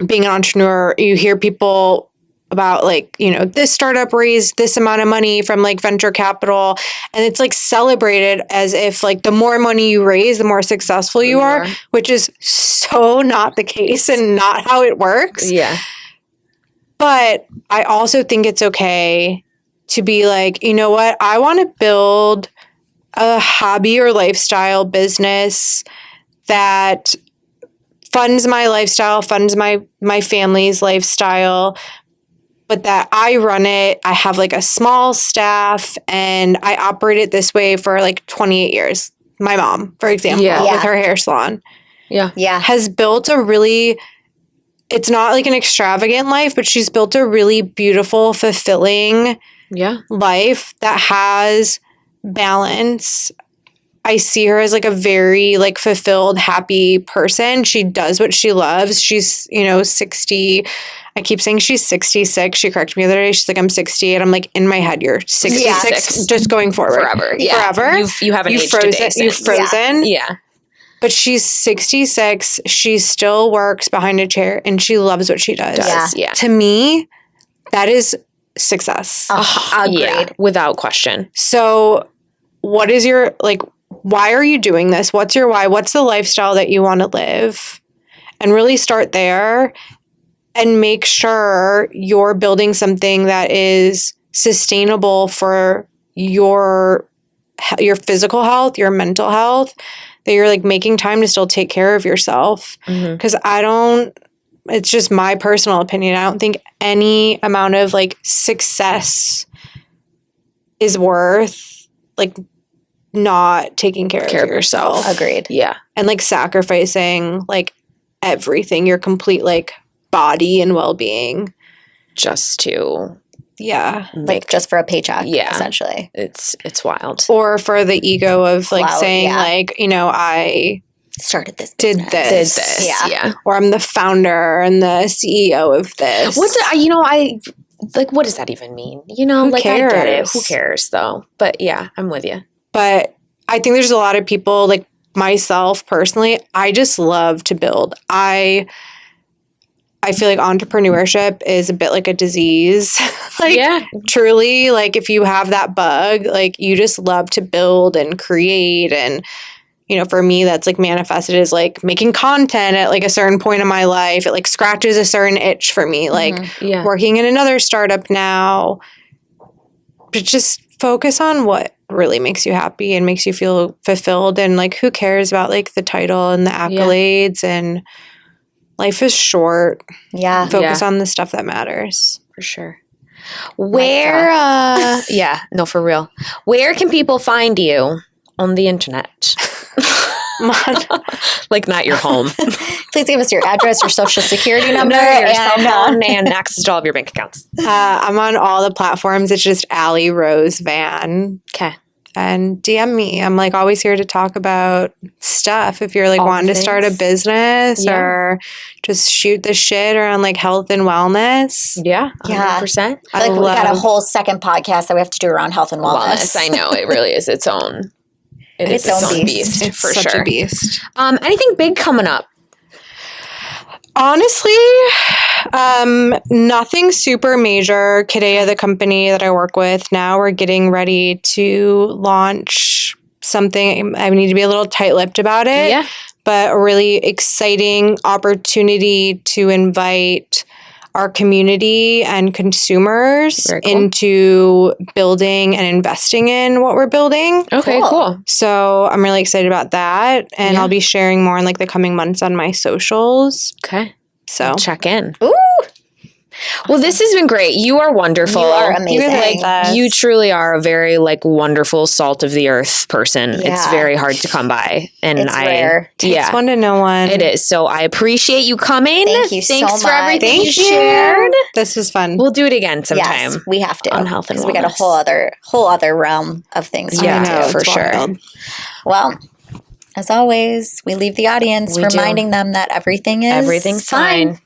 being an entrepreneur. You hear people about like, you know, this startup raised this amount of money from like venture capital, and it's like celebrated as if like the more money you raise, the more successful you are, which is so not the case and not how it works. Yeah. But I also think it's okay to be like, you know what, I want to build a hobby or lifestyle business that funds my lifestyle, funds my family's lifestyle, but that I run it. I have like a small staff and I operate it this way for like 28 years. My mom, for example, with her hair salon, has built a really, it's not like an extravagant life, but she's built a really beautiful, fulfilling life that has balance. I see her as like a very like fulfilled, happy person. She does what she loves. She's, you know, 60. I keep saying she's 66. She corrected me the other day. She's like, I'm 68. I'm like, in my head, you're 66. Just going forward. Forever. Yeah. Forever. You haven't aged frozen, a day since. You've frozen. Yeah. But she's 66. She still works behind a chair and she loves what she does. Yeah. To me, that is success. Agreed. Yeah, without question. So what is your, like, why are you doing this? What's your why? What's the lifestyle that you want to live? And really start there and make sure you're building something that is sustainable for your physical health, your mental health, that you're like making time to still take care of yourself. Because it's just my personal opinion. I don't think any amount of like success is worth like not taking care of yourself. Agreed. Yeah. And like sacrificing like everything, your complete like body and well-being. Just to like just for a paycheck, essentially. It's wild. Or for the ego of like Clout, saying like, you know, I started this business. did this. Yeah. Or I'm the founder and the CEO of this. What does that even mean? You know, Who like cares? I get it. Who cares though? But yeah, I'm with you. But I think there's a lot of people like myself personally, I just love to build. I feel like entrepreneurship is a bit like a disease. Truly, like if you have that bug, like you just love to build and create. And, you know, for me, that's like manifested as like making content at like a certain point in my life. It like scratches a certain itch for me, like working in another startup now. But just focus on what really makes you happy and makes you feel fulfilled. And like, who cares about like the title and the accolades and life is short. Yeah. Focus on the stuff that matters. For sure. Where, for real. Where can people find you on the internet? Like not your home. Please give us your address, your social security number, your cell phone, and access to all of your bank accounts. I'm on all the platforms. It's just Ali Rose Van. Okay. And DM me. I'm like always here to talk about stuff. If you're like all wanting to start a business or just shoot the shit around like health and wellness. Yeah. 100%. I feel like we got a whole second podcast that we have to do around health and wellness. I know. It really is its own. It's its own beast. It's for such sure. a beast. Anything big coming up? Honestly, nothing super major. Kadeya, the company that I work with now, we're getting ready to launch something. I need to be a little tight-lipped about it. Yeah. But a really exciting opportunity to invite our community and consumers into building and investing in what we're building. Okay, cool. So I'm really excited about that. And I'll be sharing more in like the coming months on my socials. Okay. So I'll check in. Ooh. Well, this has been great. You are wonderful. You are amazing. You truly are a very wonderful salt of the earth person. Yeah. It's very hard to come by, and It's rare. Takes one to know one. It is. So I appreciate you coming. Thank you Thanks so for much. everything Thank you you. shared. This was fun. We'll do it again sometime. Yes, we have to On health and 'cause we got a wellness. whole other realm of things. Yeah, to do. for it's sure. wild. Well, as always, we leave the audience We do. reminding them that everything's Everything's fine.